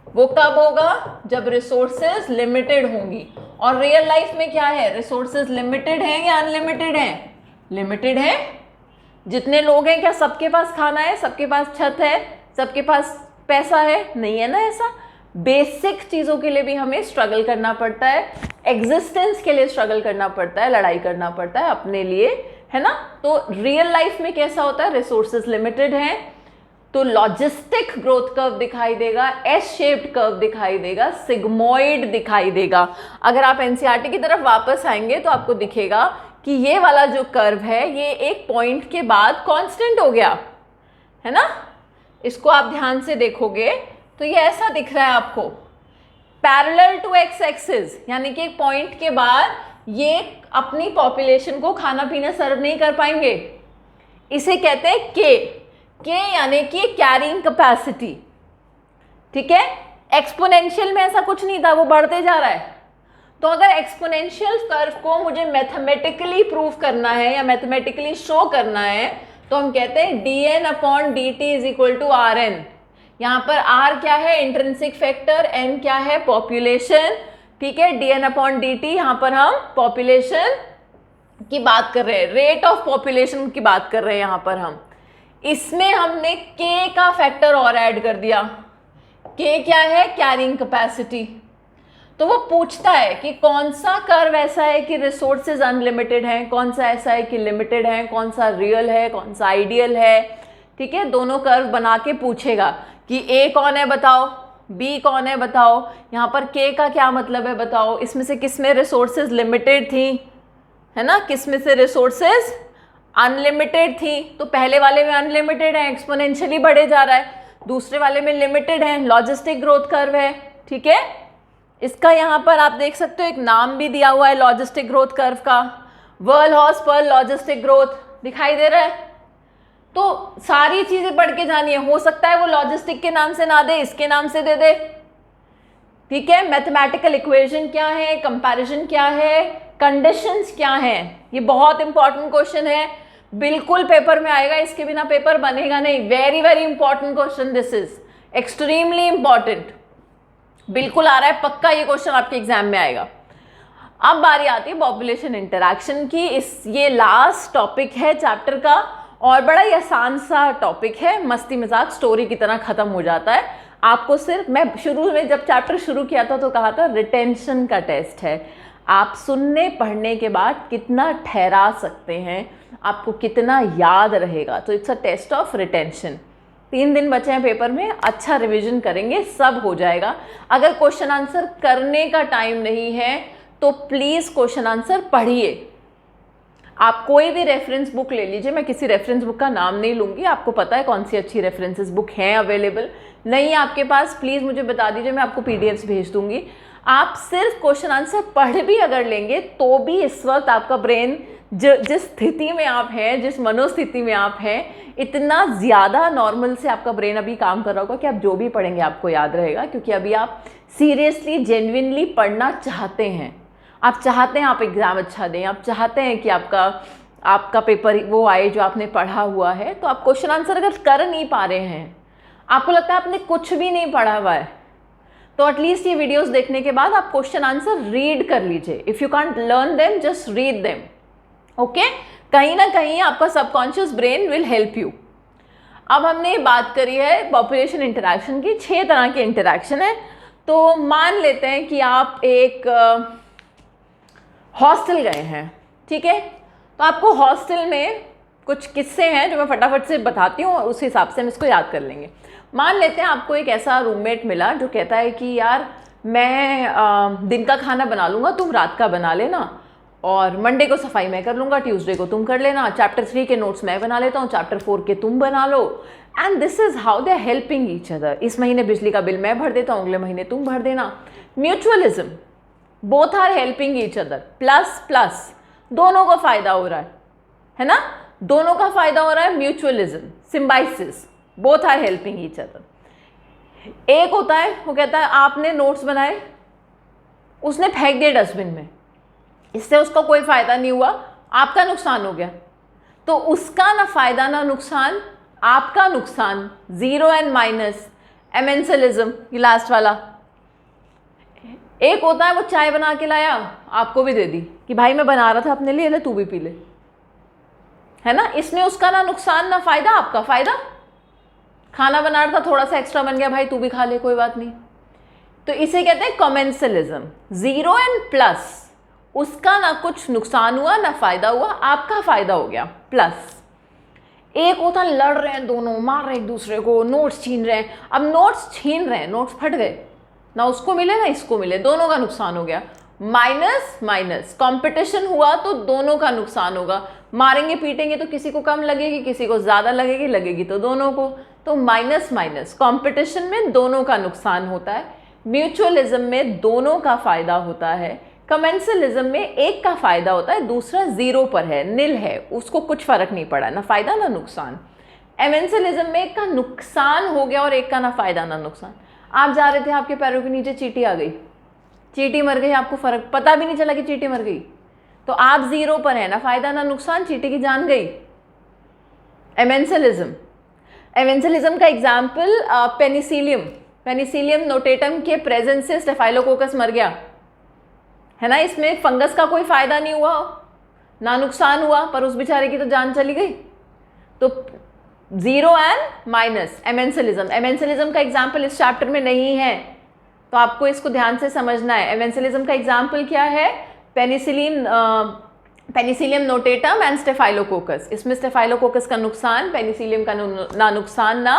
वो कब होगा? जब रिसोर्सेज लिमिटेड होंगी। और रियल लाइफ में क्या है? रिसोर्सेज लिमिटेड है या अनलिमिटेड है? लिमिटेड है। जितने लोग हैं, क्या सबके पास खाना है, सबके पास छत है, सबके पास पैसा है? नहीं है ना ऐसा। बेसिक चीज़ों के लिए भी हमें स्ट्रगल करना पड़ता है, एग्जिस्टेंस के लिए स्ट्रगल करना पड़ता है, लड़ाई करना पड़ता है अपने लिए, है ना। तो रियल लाइफ में कैसा होता है? रिसोर्सेज लिमिटेड हैं, तो लॉजिस्टिक ग्रोथ कर्व दिखाई देगा, एस शेप्ड कर्व दिखाई देगा, सिग्मोइड दिखाई देगा। अगर आप एनसीईआरटी की तरफ वापस आएंगे तो आपको दिखेगा कि ये वाला जो कर्व है ये एक पॉइंट के बाद कांस्टेंट हो गया, है ना। इसको आप ध्यान से देखोगे तो ये ऐसा दिख रहा है आपको, पैरेलल टू एक्स एक्सिस, यानी कि एक पॉइंट के बाद ये अपनी पॉपुलेशन को खाना पीना सर्व नहीं कर पाएंगे। इसे कहते हैं के यानी कि कैरिंग कैपेसिटी, ठीक है। एक्सपोनेंशियल में ऐसा कुछ नहीं था, वो बढ़ते जा रहा है। तो अगर एक्सपोनेंशियल कर्व को मुझे मैथमेटिकली प्रूव करना है या मैथमेटिकली शो करना है तो हम कहते हैं dn/dt is equal to rn। यहाँ पर r क्या है? इंट्रिंसिक फैक्टर, n क्या है? पॉपुलेशन, ठीक है। dn/dt यहाँ पर हम पॉपुलेशन की बात कर रहे हैं, रेट ऑफ पॉपुलेशन की बात कर रहे हैं यहाँ पर हम। इसमें हमने k का फैक्टर और ऐड कर दिया। k क्या है? Carrying capacity. तो वो पूछता है कि कौन सा कर्व ऐसा है कि रिसोर्सेज अनलिमिटेड हैं, कौन सा ऐसा है कि लिमिटेड है, कौन सा रियल है, कौन सा आइडियल है, ठीक है। दोनों कर्व बना के पूछेगा कि ए कौन है बताओ, बी कौन है बताओ, यहाँ पर के का क्या मतलब है बताओ, इसमें से किस में रिसोर्सेज लिमिटेड थी, है ना, किस में से रिसोर्सेज अनलिमिटेड थी। तो पहले वाले में अनलिमिटेड है, एक्सपोनेंशियली बढ़े जा रहा है, दूसरे वाले में लिमिटेड है, लॉजिस्टिक ग्रोथ कर्व है, ठीक है। इसका यहाँ पर आप देख सकते हो एक नाम भी दिया हुआ है लॉजिस्टिक ग्रोथ कर्व का, वर्ल्हॉर्स-पर्ल लॉजिस्टिक ग्रोथ दिखाई दे रहा है। तो सारी चीजें पढ़ के जानी है, हो सकता है वो लॉजिस्टिक के नाम से ना दे, इसके नाम से दे दे, ठीक है। मैथमेटिकल इक्वेशन क्या है, कंपैरिजन क्या है, कंडीशंस क्या हैं, ये बहुत इंपॉर्टेंट क्वेश्चन है, बिल्कुल पेपर में आएगा, इसके बिना पेपर बनेगा नहीं। Very very important question, this is extremely important, बिल्कुल आ रहा है, पक्का ये क्वेश्चन आपके एग्जाम में आएगा। अब बारी आती है पॉपुलेशन इंटरैक्शन की। ये लास्ट टॉपिक है चैप्टर का और बड़ा ही आसान सा टॉपिक है, मस्ती मजाक स्टोरी की तरह खत्म हो जाता है। आपको सिर्फ, मैं शुरू में जब चैप्टर शुरू किया था तो कहा था रिटेंशन का टेस्ट है, आप सुनने पढ़ने के बाद कितना ठहरा सकते हैं, आपको कितना याद रहेगा। तो it's a test of retention. 3 दिन बचे हैं पेपर में, अच्छा रिवीजन करेंगे, सब हो जाएगा। अगर क्वेश्चन आंसर करने का टाइम नहीं है तो प्लीज़ क्वेश्चन आंसर पढ़िए। आप कोई भी रेफरेंस बुक ले लीजिए, मैं किसी रेफरेंस बुक का नाम नहीं लूँगी, आपको पता है कौन सी अच्छी रेफरेंसेस बुक हैं अवेलेबल। नहीं है आपके पास, प्लीज़ मुझे बता दीजिए, मैं आपको PDFs भेज दूँगी। आप सिर्फ क्वेश्चन आंसर पढ़ भी अगर लेंगे तो भी इस वक्त आपका ब्रेन जिस स्थिति में आप हैं, जिस मनोस्थिति में आप हैं, इतना ज़्यादा नॉर्मल से आपका ब्रेन अभी काम कर रहा होगा कि आप जो भी पढ़ेंगे आपको याद रहेगा, क्योंकि अभी आप सीरियसली जेन्युइनली पढ़ना चाहते हैं। आप चाहते हैं आप एग्ज़ाम अच्छा दें, आप चाहते हैं कि आपका पेपर वो आए जो आपने पढ़ा हुआ है। तो आप क्वेश्चन आंसर अगर कर नहीं पा रहे हैं, आपको लगता है आपने कुछ भी नहीं पढ़ा हुआ है, तो एटलीस्ट ये वीडियोस देखने के बाद आप क्वेश्चन आंसर रीड कर लीजिए. If you can't learn them, just read them. Okay, कहीं ना कहीं आपका subconscious brain will help you. अब हमने बात करी है पॉपुलेशन इंटरैक्शन की. 6 तरह के इंटरैक्शन है. तो मान लेते हैं कि आप एक हॉस्टल गए हैं, ठीक है. तो आपको हॉस्टल में कुछ किस्से हैं जो मैं फटाफट से बताती हूँ, उस हिसाब से हम इसको याद कर लेंगे. मान लेते हैं आपको एक ऐसा रूममेट मिला जो कहता है कि यार मैं दिन का खाना बना लूँगा, तुम रात का बना लेना, और मंडे को सफाई मैं कर लूँगा, ट्यूसडे को तुम कर लेना, चैप्टर 3 के नोट्स मैं बना लेता हूँ, चैप्टर 4 के तुम बना लो. And this is how they are helping each other. इस महीने बिजली का बिल मैं भर देता हूँ, अगले महीने तुम भर देना. Mutualism, both are helping each other. Plus plus, दोनों को फायदा हो रहा है ना, दोनों का फायदा हो रहा है. Mutualism, symbiosis, both are helping each other. एक होता है वो कहता है आपने नोट्स बनाए, उसने फेंक दिए डस्टबिन में, इससे उसका कोई फायदा नहीं हुआ, आपका नुकसान हो गया. तो उसका ना फायदा ना नुकसान, आपका नुकसान. जीरो एंड माइनस, एमेंसलिज्म, ये लास्ट वाला. एक होता है वो चाय बना के लाया, आपको भी दे दी कि भाई मैं बना रहा था अपने लिए, ले तू भी पी ले, है ना. इसमें उसका ना नुकसान ना फायदा, आपका फायदा. खाना बना रहा था, थोड़ा सा एक्स्ट्रा बन गया, भाई तू भी खा ले, कोई बात नहीं. तो इसे कहते हैं कमेंसलिज्म. जीरो एंड प्लस, उसका ना कुछ नुकसान हुआ ना फायदा हुआ, आपका फायदा हो गया. प्लस एक होता लड़ रहे हैं दोनों, मार रहे हैं एक दूसरे को, नोट्स छीन रहे हैं. अब नोट्स छीन रहे हैं, नोट्स फट गए, ना उसको मिले ना इसको मिले, दोनों का नुकसान हो गया. माइनस माइनस, कंपटीशन हुआ तो दोनों का नुकसान होगा. मारेंगे पीटेंगे तो किसी को कम लगेगी, किसी को ज़्यादा लगेगी, लगेगी तो दोनों को. तो माइनस माइनस, कंपटीशन में दोनों का नुकसान होता है. म्यूचुअलिज्म में दोनों का फायदा होता है. कमेंसलिज्म में एक का फायदा होता है, दूसरा जीरो पर है, निल है, उसको कुछ फर्क नहीं पड़ा, ना फायदा ना नुकसान. एमेंसलिज्म में एक का नुकसान हो गया और एक का ना फायदा ना नुकसान. आप जा रहे थे, आपके पैरों के नीचे चींटी आ गई, चींटी मर गई, आपको फर्क पता भी नहीं चला कि चींटी मर गई, तो आप जीरो पर है, ना फायदा ना नुकसान, चींटी की जान गई. एमेंसलिज्म, एमेंसलिज्म का एग्जाम्पल पेनिसिलियम. पेनिसिलियम नोटेटम के प्रेजेंस से स्टेफाइलोकोकस मर गया, है ना. इसमें फंगस का कोई फायदा नहीं हुआ ना नुकसान हुआ, पर उस बेचारे की तो जान चली गई. तो zero and minus, amensalism. Amensalism का एग्जाम्पल इस चैप्टर में नहीं है, तो आपको इसको ध्यान से समझना है. एमेंसलिज्म का एग्जाम्पल क्या है? Penicillium notatum and staphylococcus. इसमें स्टेफाइलोकोकस का नुकसान, पेनिसिलियम का ना नुकसान ना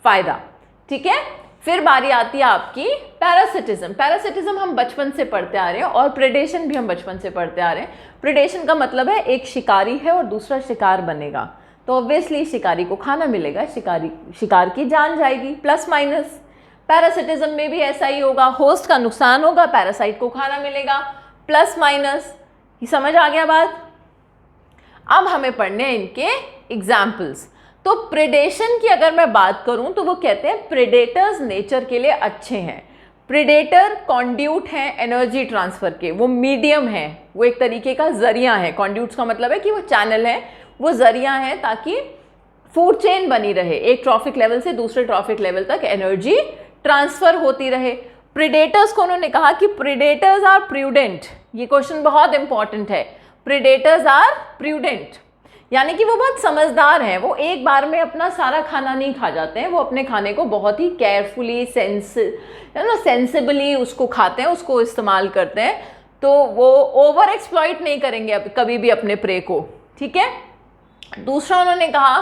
फायदा. ठीक है. फिर बारी आती है आपकी पैरासिटिज्म. पैरासिटिज्म हम बचपन से पढ़ते आ रहे हैं, और प्रेडेशन भी हम बचपन से पढ़ते आ रहे हैं. प्रेडेशन का मतलब है एक शिकारी है और दूसरा शिकार बनेगा, तो ऑब्वियसली शिकारी को खाना मिलेगा, शिकार की जान जाएगी. Plus minus. पैरासिटिज्म में भी ऐसा ही होगा, होस्ट का नुकसान होगा, पैरासाइट को खाना मिलेगा. Plus minus. ये समझ आ गया बात? अब हमें पढ़ने हैं इनके एग्जाम्पल्स. तो प्रेडेशन की अगर मैं बात करूं तो वो कहते हैं प्रेडेटर्स नेचर के लिए अच्छे हैं. प्रेडेटर कॉन्ड्यूट हैं एनर्जी ट्रांसफर के, वो मीडियम है, वो एक तरीके का जरिया है. कॉन्ड्यूट्स का मतलब है कि वो चैनल है, वो जरिया है, ताकि फूड चेन बनी रहे, एक ट्रॉफिक लेवल से दूसरे ट्रॉफिक लेवल तक एनर्जी ट्रांसफर होती रहे. प्रेडेटर्स को उन्होंने कहा कि प्रेडेटर्स आर प्रूडेंट. ये क्वेश्चन बहुत इंपॉर्टेंट है. प्रेडेटर्स आर प्रूडेंट, यानी कि वो बहुत समझदार हैं. वो एक बार में अपना सारा खाना नहीं खा जाते हैं, वो अपने खाने को बहुत ही केयरफुली सेंसिबली उसको खाते हैं, उसको इस्तेमाल करते हैं. तो वो ओवर एक्सप्लॉइट नहीं करेंगे कभी भी अपने प्रे को. ठीक है. दूसरा उन्होंने कहा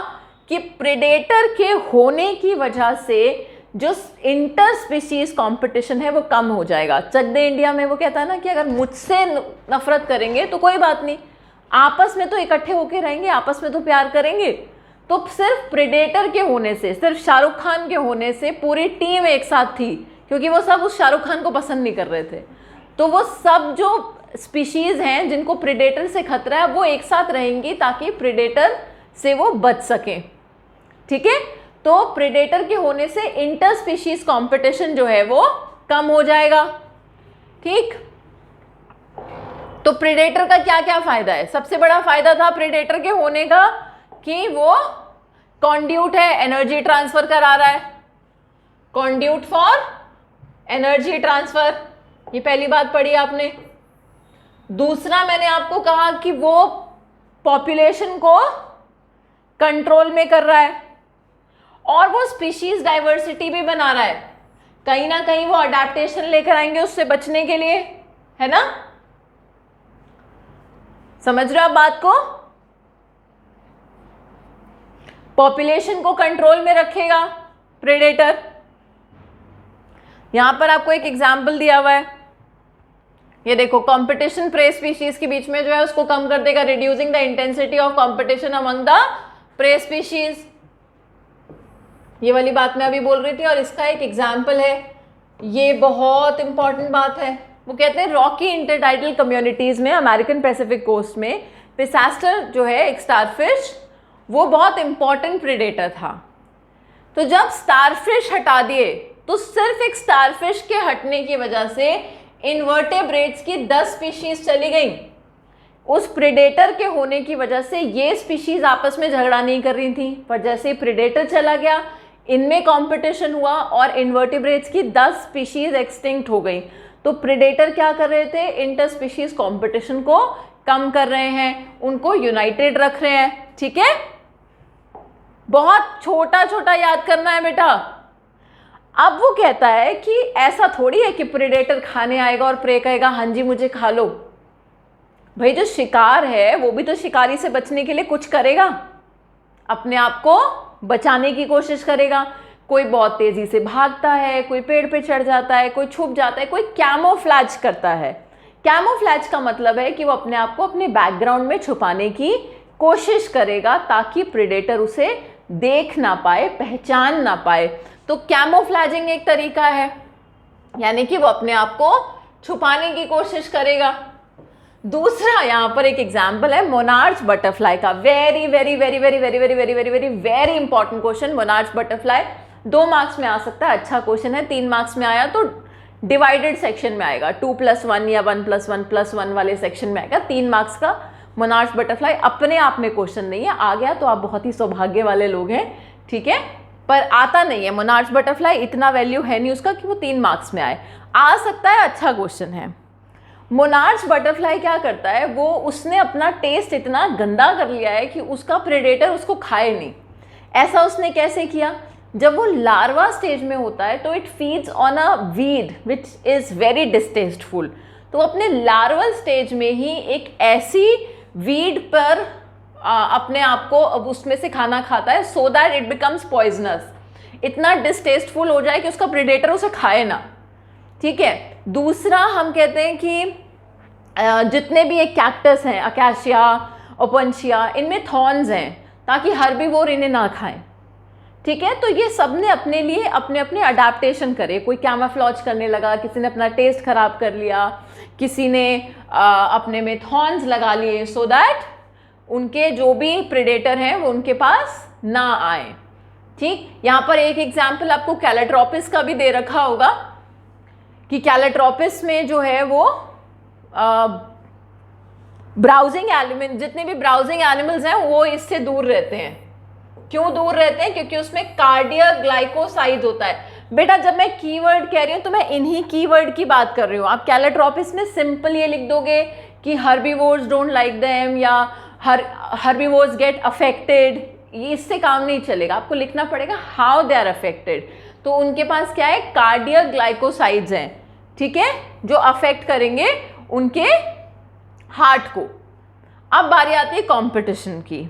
कि प्रेडेटर के होने की वजह से जो इंटर स्पीशीज कंपटीशन है वो कम हो जाएगा. चक दे इंडिया में वो कहता है ना कि अगर मुझसे नफरत करेंगे तो कोई बात नहीं, आपस में तो इकट्ठे होकर रहेंगे, आपस में तो प्यार करेंगे. तो सिर्फ प्रेडेटर के होने से, सिर्फ शाहरुख खान के होने से पूरी टीम एक साथ थी, क्योंकि वो सब उस शाहरुख खान को पसंद नहीं कर रहे थे. तो वो सब जो स्पीशीज हैं जिनको प्रेडेटर से खतरा है वो एक साथ रहेंगी ताकि प्रेडेटर से वो बच सकें. ठीक है. तो प्रेडेटर के होने से इंटर स्पीशीज कंपटीशन जो है वो कम हो जाएगा. ठीक. तो प्रेडेटर का क्या क्या फायदा है? सबसे बड़ा फायदा था प्रेडेटर के होने का कि वो कॉन्ड्यूट है, एनर्जी ट्रांसफर करा रहा है. कंड्यूट फॉर एनर्जी ट्रांसफर, ये पहली बात पढ़ी आपने। दूसरा मैंने आपको कहा कि वो पॉपुलेशन को कंट्रोल में कर रहा है और वो स्पीशीज डाइवर्सिटी भी बना रहा है, कहीं ना कहीं वो अडेप्टेशन लेकर आएंगे उससे बचने के लिए, है ना। समझ रहे हो आप बात को? पॉपुलेशन को कंट्रोल में रखेगा प्रेडेटर। यहां पर आपको एक एग्जाम्पल दिया हुआ है, ये देखो, कंपटीशन प्रे स्पीशीज के बीच में जो है उसको कम कर देगा, reducing the intensity of competition among the prey species. ये वाली बात मैं अभी बोल रही थी और इसका एक एग्जाम्पल है, ये बहुत इंपॉर्टेंट बात है। वो कहते हैं रॉकी इंटरटाइडल कम्युनिटीज में अमेरिकन पैसिफिक कोस्ट में पिसास्टर जो है एक स्टारफिश, वो बहुत इंपॉर्टेंट प्रेडेटर था। तो जब स्टारफिश हटा दिए तो सिर्फ एक स्टारफिश के हटने की वजह से इन्वर्टेब्रेट्स की 10 स्पीशीज चली गई। उस प्रेडेटर के होने की वजह से ये स्पीशीज आपस में झगड़ा नहीं कर रही थी, पर जैसे ही प्रेडेटर चला गया इनमें कंपटीशन हुआ और इन्वर्टेब्रेट्स की 10 स्पीशीज एक्सटिंक्ट हो गई। तो प्रेडेटर क्या कर रहे थे, इंटर स्पीशीज कंपटीशन को कम कर रहे हैं, उनको यूनाइटेड रख रहे हैं। ठीक है, बहुत छोटा छोटा याद करना है बेटा। अब वो कहता है कि ऐसा थोड़ी है कि प्रेडेटर खाने आएगा और प्रे कहेगा हाँ जी मुझे खा लो। भाई जो शिकार है वो भी तो शिकारी से बचने के लिए कुछ करेगा, अपने आप को बचाने की कोशिश करेगा। कोई बहुत तेजी से भागता है, कोई पेड़ पे चढ़ जाता है, कोई छुप जाता है, कोई कैमोफ्लैज करता है। कैमोफ्लैज का मतलब है कि वो अपने आप को अपने बैकग्राउंड में छुपाने की कोशिश करेगा ताकि प्रेडेटर उसे देख ना पाए, पहचान ना पाए। तो कैमोफ्लैजिंग एक तरीका है, यानी कि वो अपने आप को छुपाने की कोशिश करेगा। दूसरा यहाँ पर एक एग्जाम्पल है मोनार्च बटरफ्लाई का, very very very very very very very very very very important question. Monarch butterfly 2 marks में आ सकता है, अच्छा क्वेश्चन है। 3 मार्क्स में आया तो डिवाइडेड सेक्शन में आएगा, 2+1 या 1+1+1 वाले सेक्शन में आएगा। 3 मार्क्स का मोनार्च बटरफ्लाई अपने आप में क्वेश्चन नहीं है, आ गया तो आप बहुत ही सौभाग्य वाले लोग हैं, ठीक है, पर आता नहीं है मोनार्च बटरफ्लाई, इतना वैल्यू है नहीं उसका कि वो 3 मार्क्स में आए। आ सकता है, अच्छा क्वेश्चन है। मोनार्च बटरफ्लाई क्या करता है, वो उसने अपना टेस्ट इतना गंदा कर लिया है कि उसका प्रेडेटर उसको खाए नहीं। ऐसा उसने कैसे किया, जब वो लार्वा स्टेज में होता है तो it feeds on a weed which is very distasteful. तो अपने लार्वल स्टेज में ही एक ऐसी वीड पर अपने आप को अब उसमें से खाना खाता है so that it becomes poisonous, इतना डिस्टेस्टफुल हो जाए कि उसका प्रेडेटर उसे खाए ना। ठीक है। दूसरा हम कहते हैं कि जितने भी एक कैक्टस हैं, अकाशिया, ओपनशिया, इनमें थॉर्न्स हैं ताकि हर्बीवोर इन्हें ना खाएं। ठीक है, तो ये सब ने अपने लिए अपने अपने अडेप्टेशन करे। कोई कैमोफ्लेज करने लगा, किसी ने अपना टेस्ट खराब कर लिया, किसी ने अपने में थॉर्न्स लगा लिए सो दैट उनके जो भी प्रेडेटर हैं वो उनके पास ना आए। ठीक, यहाँ पर एक एग्जाम्पल आपको कैलेट्रोपिस का भी दे रखा होगा कि कैलेट्रोपिस में जो है वो ब्राउजिंग एलिमेंट, जितने भी ब्राउजिंग एनिमल्स हैं वो इससे दूर रहते हैं। क्यों दूर रहते हैं? क्योंकि उसमें कार्डियक ग्लाइकोसाइड होता है। बेटा जब मैं कीवर्ड कह रही हूँ तो मैं इन्हीं कीवर्ड की बात कर रही हूँ। आप कैलेट्रोपिस में सिंपल ये लिख दोगे कि हर्बीवोर्स डोंट लाइक देम या हर्बीवोर्स गेट अफेक्टेड, ये इससे काम नहीं चलेगा। आपको लिखना पड़ेगा हाउ दे आर अफेक्टेड। तो उनके पास क्या है, कार्डियक ग्लाइकोसाइड्स हैं, ठीक है, जो अफेक्ट करेंगे उनके हार्ट को। अब बारी आती है कंपटीशन की।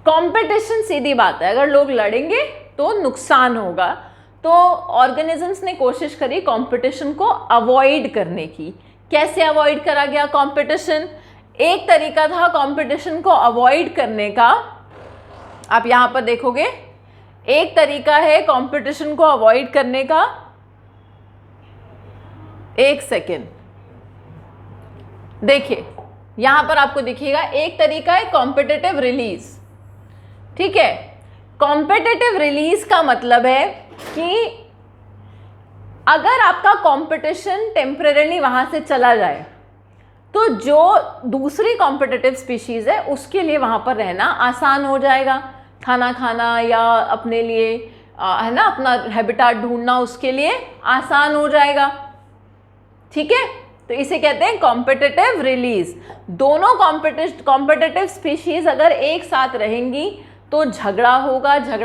कंपटीशन सीधी बात है, अगर लोग लड़ेंगे तो नुकसान होगा। तो ऑर्गेनिजम्स ने कोशिश करी कंपटीशन को अवॉइड करने की। कैसे अवॉइड करा गया कंपटीशन? एक तरीका था कंपटीशन को अवॉइड करने का, आप यहां पर देखोगे, एक तरीका है कंपटीशन को अवॉइड करने का। एक सेकेंड, देखिए यहां पर आपको दिखेगा, एक तरीका है कॉम्पिटिटिव रिलीज। ठीक है, कॉम्पिटिटिव रिलीज का मतलब है कि अगर आपका कंपटीशन टेम्परेरी वहां से चला जाए तो जो दूसरी कॉम्पिटिटिव स्पीशीज है उसके लिए वहां पर रहना आसान हो जाएगा, खाना खाना या अपने लिए है ना, अपना हैबिटाट ढूंढना उसके लिए आसान हो जाएगा। ठीक है, तो इसे कहते हैं कॉम्पिटिटिव रिलीज। दोनों कॉम्पिटिटिव स्पीशीज अगर एक साथ रहेंगी तो झगड़ा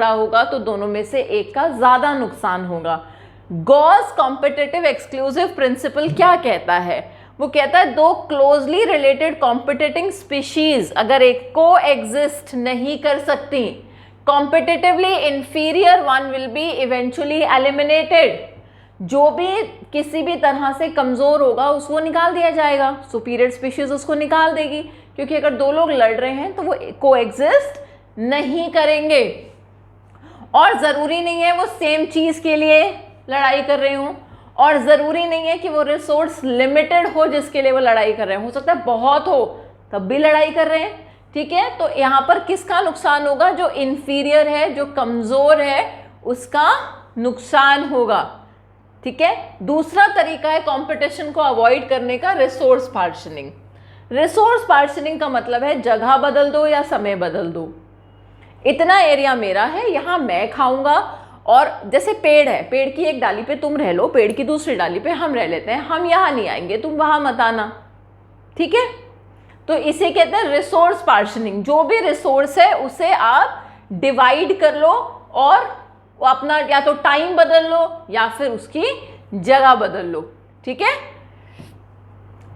होगा तो दोनों में से एक का ज़्यादा नुकसान होगा। गॉस कॉम्पिटिटिव एक्सक्लूसिव प्रिंसिपल क्या कहता है? वो कहता है दो क्लोजली रिलेटेड कॉम्पिटिटिंग स्पीशीज अगर एक को एग्जिस्ट नहीं कर सकती, competitively inferior one will be eventually eliminated. जो भी किसी भी तरह से कमज़ोर होगा उसको निकाल दिया जाएगा, सुपीरियर स्पीशीज उसको निकाल देगी, क्योंकि अगर दो लोग लड़ रहे हैं तो वो को एग्जिस्ट नहीं करेंगे। और ज़रूरी नहीं है वो सेम चीज़ के लिए लड़ाई कर रहे हों, और ज़रूरी नहीं है कि वो रिसोर्स लिमिटेड हो जिसके लिए वो लड़ाई कर रहे हैं, हो सकता है बहुत हो तब भी लड़ाई कर रहे हैं। ठीक है, तो यहाँ पर किसका नुकसान होगा? जो इन्फीरियर है, जो कमज़ोर है, उसका नुकसान होगा। ठीक है, दूसरा तरीका है कंपटीशन को अवॉइड करने का, रिसोर्स पार्शनिंग। रिसोर्स पार्शनिंग का मतलब है जगह बदल दो या समय बदल दो। इतना एरिया मेरा है, यहाँ मैं खाऊंगा, और जैसे पेड़ है, पेड़ की एक डाली पे तुम रह लो, पेड़ की दूसरी डाली पे हम रह लेते हैं, हम यहाँ नहीं आएंगे, तुम वहाँ मत आना। ठीक है, तो इसे कहते हैं रिसोर्स पार्शनिंग। जो भी रिसोर्स है उसे आप डिवाइड कर लो और वो अपना या तो टाइम बदल लो या फिर उसकी जगह बदल लो। ठीक है,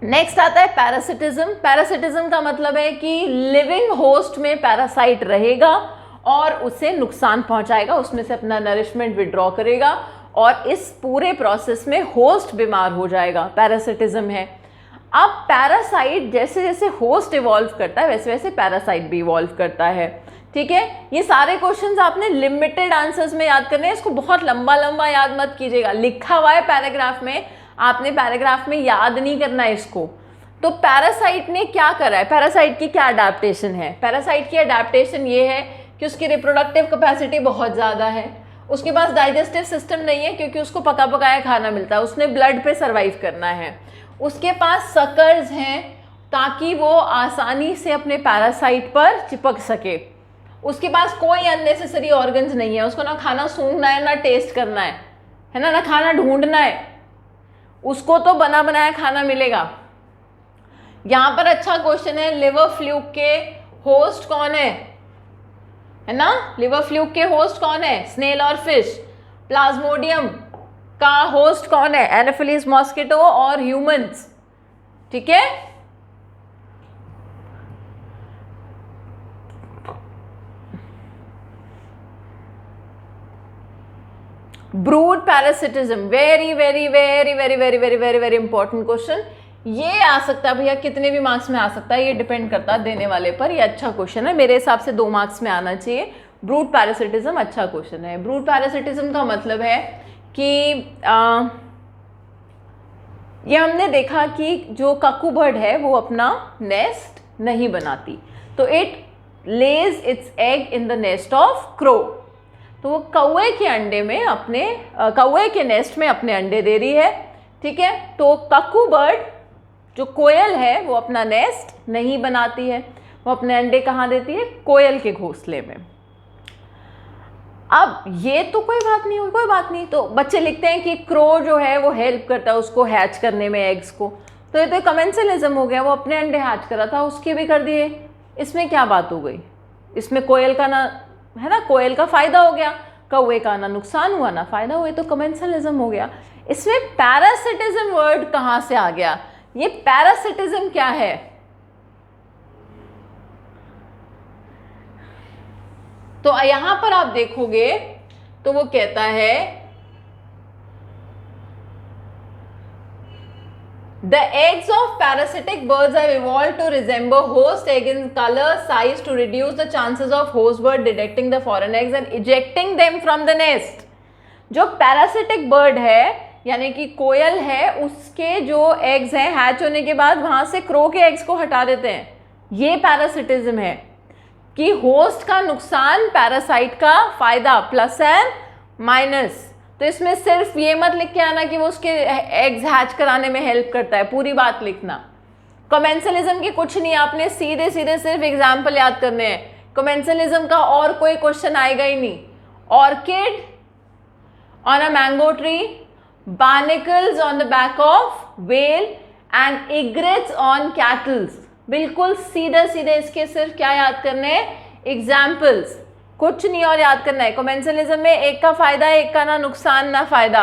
नेक्स्ट आता है पैरासिटिज्म। पैरासिटिज्म का मतलब है कि लिविंग होस्ट में पैरासाइट रहेगा और उसे नुकसान पहुंचाएगा, उसमें से अपना नरिशमेंट विड्रॉ करेगा और इस पूरे प्रोसेस में होस्ट बीमार हो जाएगा। पैरासिटिज्म है। अब पैरासाइट जैसे जैसे होस्ट इवॉल्व करता है वैसे वैसे पैरासाइट भी इवॉल्व करता है। ठीक है, ये सारे क्वेश्चंस आपने लिमिटेड आंसर्स में याद करने हैं, इसको बहुत लंबा लंबा याद मत कीजिएगा। लिखा हुआ है पैराग्राफ में, आपने पैराग्राफ में याद नहीं करना है इसको। तो पैरासाइट ने क्या करा है, पैरासाइट की क्या अडेप्टेशन है? पैरासाइट की अडेप्टेशन ये है कि उसकी रिप्रोडक्टिव कैपेसिटी बहुत ज़्यादा है, उसके पास डाइजेस्टिव सिस्टम नहीं है क्योंकि उसको पका पकाया खाना मिलता है, उसने ब्लड पे सर्वाइव करना है, उसके पास सकर्स हैं ताकि वो आसानी से अपने पैरासाइट पर चिपक सके, उसके पास कोई अननेसेसरी ऑर्गन्स नहीं है, उसको ना खाना सूंघना है ना टेस्ट करना है ना खाना ढूंढना है, उसको तो बना बनाया खाना मिलेगा। यहाँ पर अच्छा क्वेश्चन है, लिवर फ्लूक के होस्ट कौन है ना? लिवर फ्लूक के होस्ट कौन है? स्नेल और फिश। प्लाज्मोडियम का होस्ट कौन है? एनोफिलीज मॉस्किटो और ह्यूमंस। ठीक है, brood parasitism, very very very very very very very very important question. ये आ सकता है भैया, कितने भी मार्क्स में आ सकता है, ये डिपेंड करता है देने वाले पर। ये अच्छा क्वेश्चन है, मेरे हिसाब से 2 मार्क्स में आना चाहिए। ब्रूड पैरासिटिज्म अच्छा क्वेश्चन है। ब्रूड पैरासिटिज्म का मतलब है कि ये हमने देखा कि जो काकू बर्ड है वो अपना नेस्ट नहीं बनाती, तो it Lay's it's egg in the nest of crow. तो वो कौवे के अंडे में अपने कौवे के नेस्ट में अपने अंडे दे रही है। ठीक है, तो काकू बर्ड जो कोयल है वो अपना नेस्ट नहीं बनाती है, वो अपने अंडे कहाँ देती है? कोयल के घोंसले में। अब ये तो कोई बात नहीं हुई, कोई बात नहीं। तो बच्चे लिखते हैं कि क्रो जो है वो हेल्प करता है उसको हैच करने में, एग्स को, तो ये तो कमेंसलिज्म हो गया, वो अपने अंडे हैच करा था उसके भी कर दिए, इसमें क्या बात हो गई? इसमें कोयल का ना है ना, कोयल का फायदा हो गया, कौवे का ना नुकसान हुआ ना फायदा हुआ, तो कमेंसलिज्म हो गया। इसमें पैरासिटिज्म वर्ड कहाँ से आ गया? ये पैरासिटिज्म क्या है? तो यहां पर आप देखोगे तो वो कहता है The eggs of parasitic birds have evolved to resemble host egg in color, size to reduce the chances of host bird detecting the foreign eggs and ejecting them from the nest. जो parasitic bird है यानी कि कोयल है, उसके जो eggs हैं hatch होने के बाद वहाँ से क्रो के eggs को हटा देते हैं। ये पैरासिटिज्म है कि होस्ट का नुकसान, पैरासाइट का फायदा, प्लस एंड माइनस। तो इसमें सिर्फ ये मत लिख के आना कि वो उसके एग्स हैच कराने में हेल्प करता है, पूरी बात लिखना। कमेंसलिज्म की कुछ नहीं, आपने सीधे सीधे सिर्फ एग्जाम्पल याद करने हैं। कमेंसलिज्म का और कोई क्वेश्चन आएगा ही नहीं। Orchid on a mango tree, barnacles on the back of whale and egrets on cattle. बिल्कुल सीधे सीधे इसके सिर्फ क्या याद करने हैं, एग्जाम्पल्स, कुछ नहीं और याद करना है। कमेंसलिज्म में एक का फायदा है, एक का ना नुकसान ना फायदा,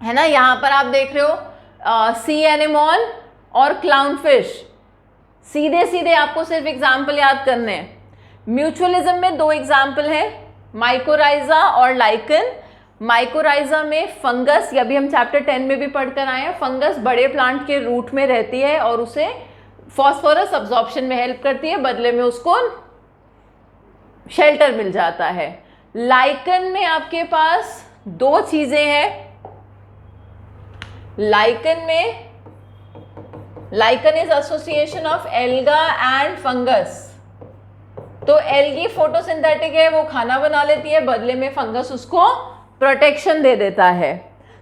है ना। यहाँ पर आप देख रहे हो सी एनेमोन और क्लाउन फिश, सीधे सीधे आपको सिर्फ एग्जाम्पल याद करने हैं। म्यूचुअलिज्म में दो एग्जाम्पल हैं, माइकोराइजा और लाइकन। माइकोराइजा में फंगस, ये अभी हम चैप्टर 10 में भी पढ़कर आए हैं, फंगस बड़े प्लांट के रूट में रहती है और उसे फॉस्फोरस अब्जॉर्प्शन में हेल्प करती है, बदले में उसको शेल्टर मिल जाता है। लाइकन में आपके पास दो चीजें हैं। Lichen is association of alga and fungus. तो एल्गी फोटोसिंथेटिक है, वो खाना बना लेती है, बदले में फंगस उसको प्रोटेक्शन दे देता है।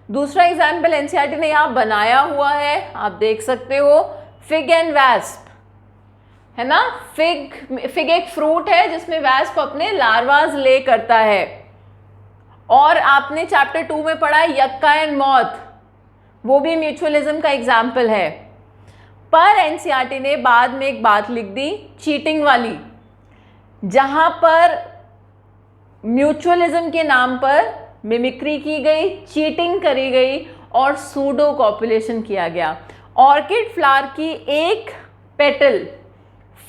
दूसरा एग्जाम्पल एनसीईआरटी ने यहाँ बनाया हुआ है, आप देख सकते हो, फिग एंड वैस्प, है ना। फिग एक फ्रूट है जिसमें वैस्प अपने लार्वाज ले करता है। और आपने चैप्टर 2 में पढ़ा है यक्का एंड मॉथ, वो भी म्यूचुअलिज्म का एग्जाम्पल है। पर एनसीईआरटी ने बाद में एक बात लिख दी चीटिंग वाली, जहां पर म्यूचुअलिज्म के नाम पर मिमिक्री की गई, चीटिंग करी गई और सूडो कॉपुलेशन किया गया। ऑर्किड फ्लावर की एक पेटल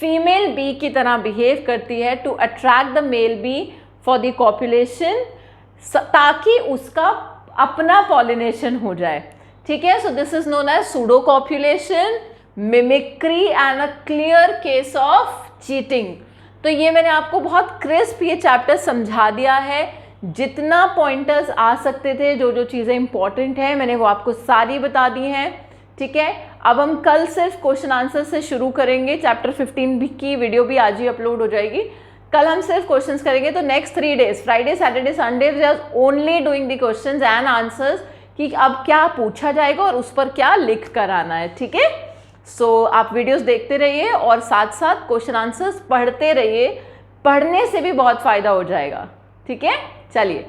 फीमेल बी की तरह बिहेव करती है to attract the male bee for the copulation, ताकि उसका अपना पॉलिनेशन हो जाए, ठीक है। So this is known as pseudo copulation, mimicry and a clear case of cheating. तो ये मैंने आपको बहुत क्रिस्प ये चैप्टर समझा दिया है, जितना पॉइंटर्स आ सकते थे, जो जो चीज़ें इंपॉर्टेंट हैं मैंने वो आपको सारी बता दी हैं, ठीक है। अब हम कल सिर्फ क्वेश्चन आंसर से शुरू करेंगे, चैप्टर 15 की वीडियो भी आज ही अपलोड हो जाएगी। कल हम सिर्फ क्वेश्चंस करेंगे। तो next 3 days, Friday Saturday Sunday, just only doing the questions and answers, कि अब क्या पूछा जाएगा और उस पर क्या लिख कर आना है, ठीक है। सो आप वीडियोस देखते रहिए और साथ साथ क्वेश्चन आंसर्स पढ़ते रहिए, पढ़ने से भी बहुत फ़ायदा हो जाएगा, ठीक है। चलिए।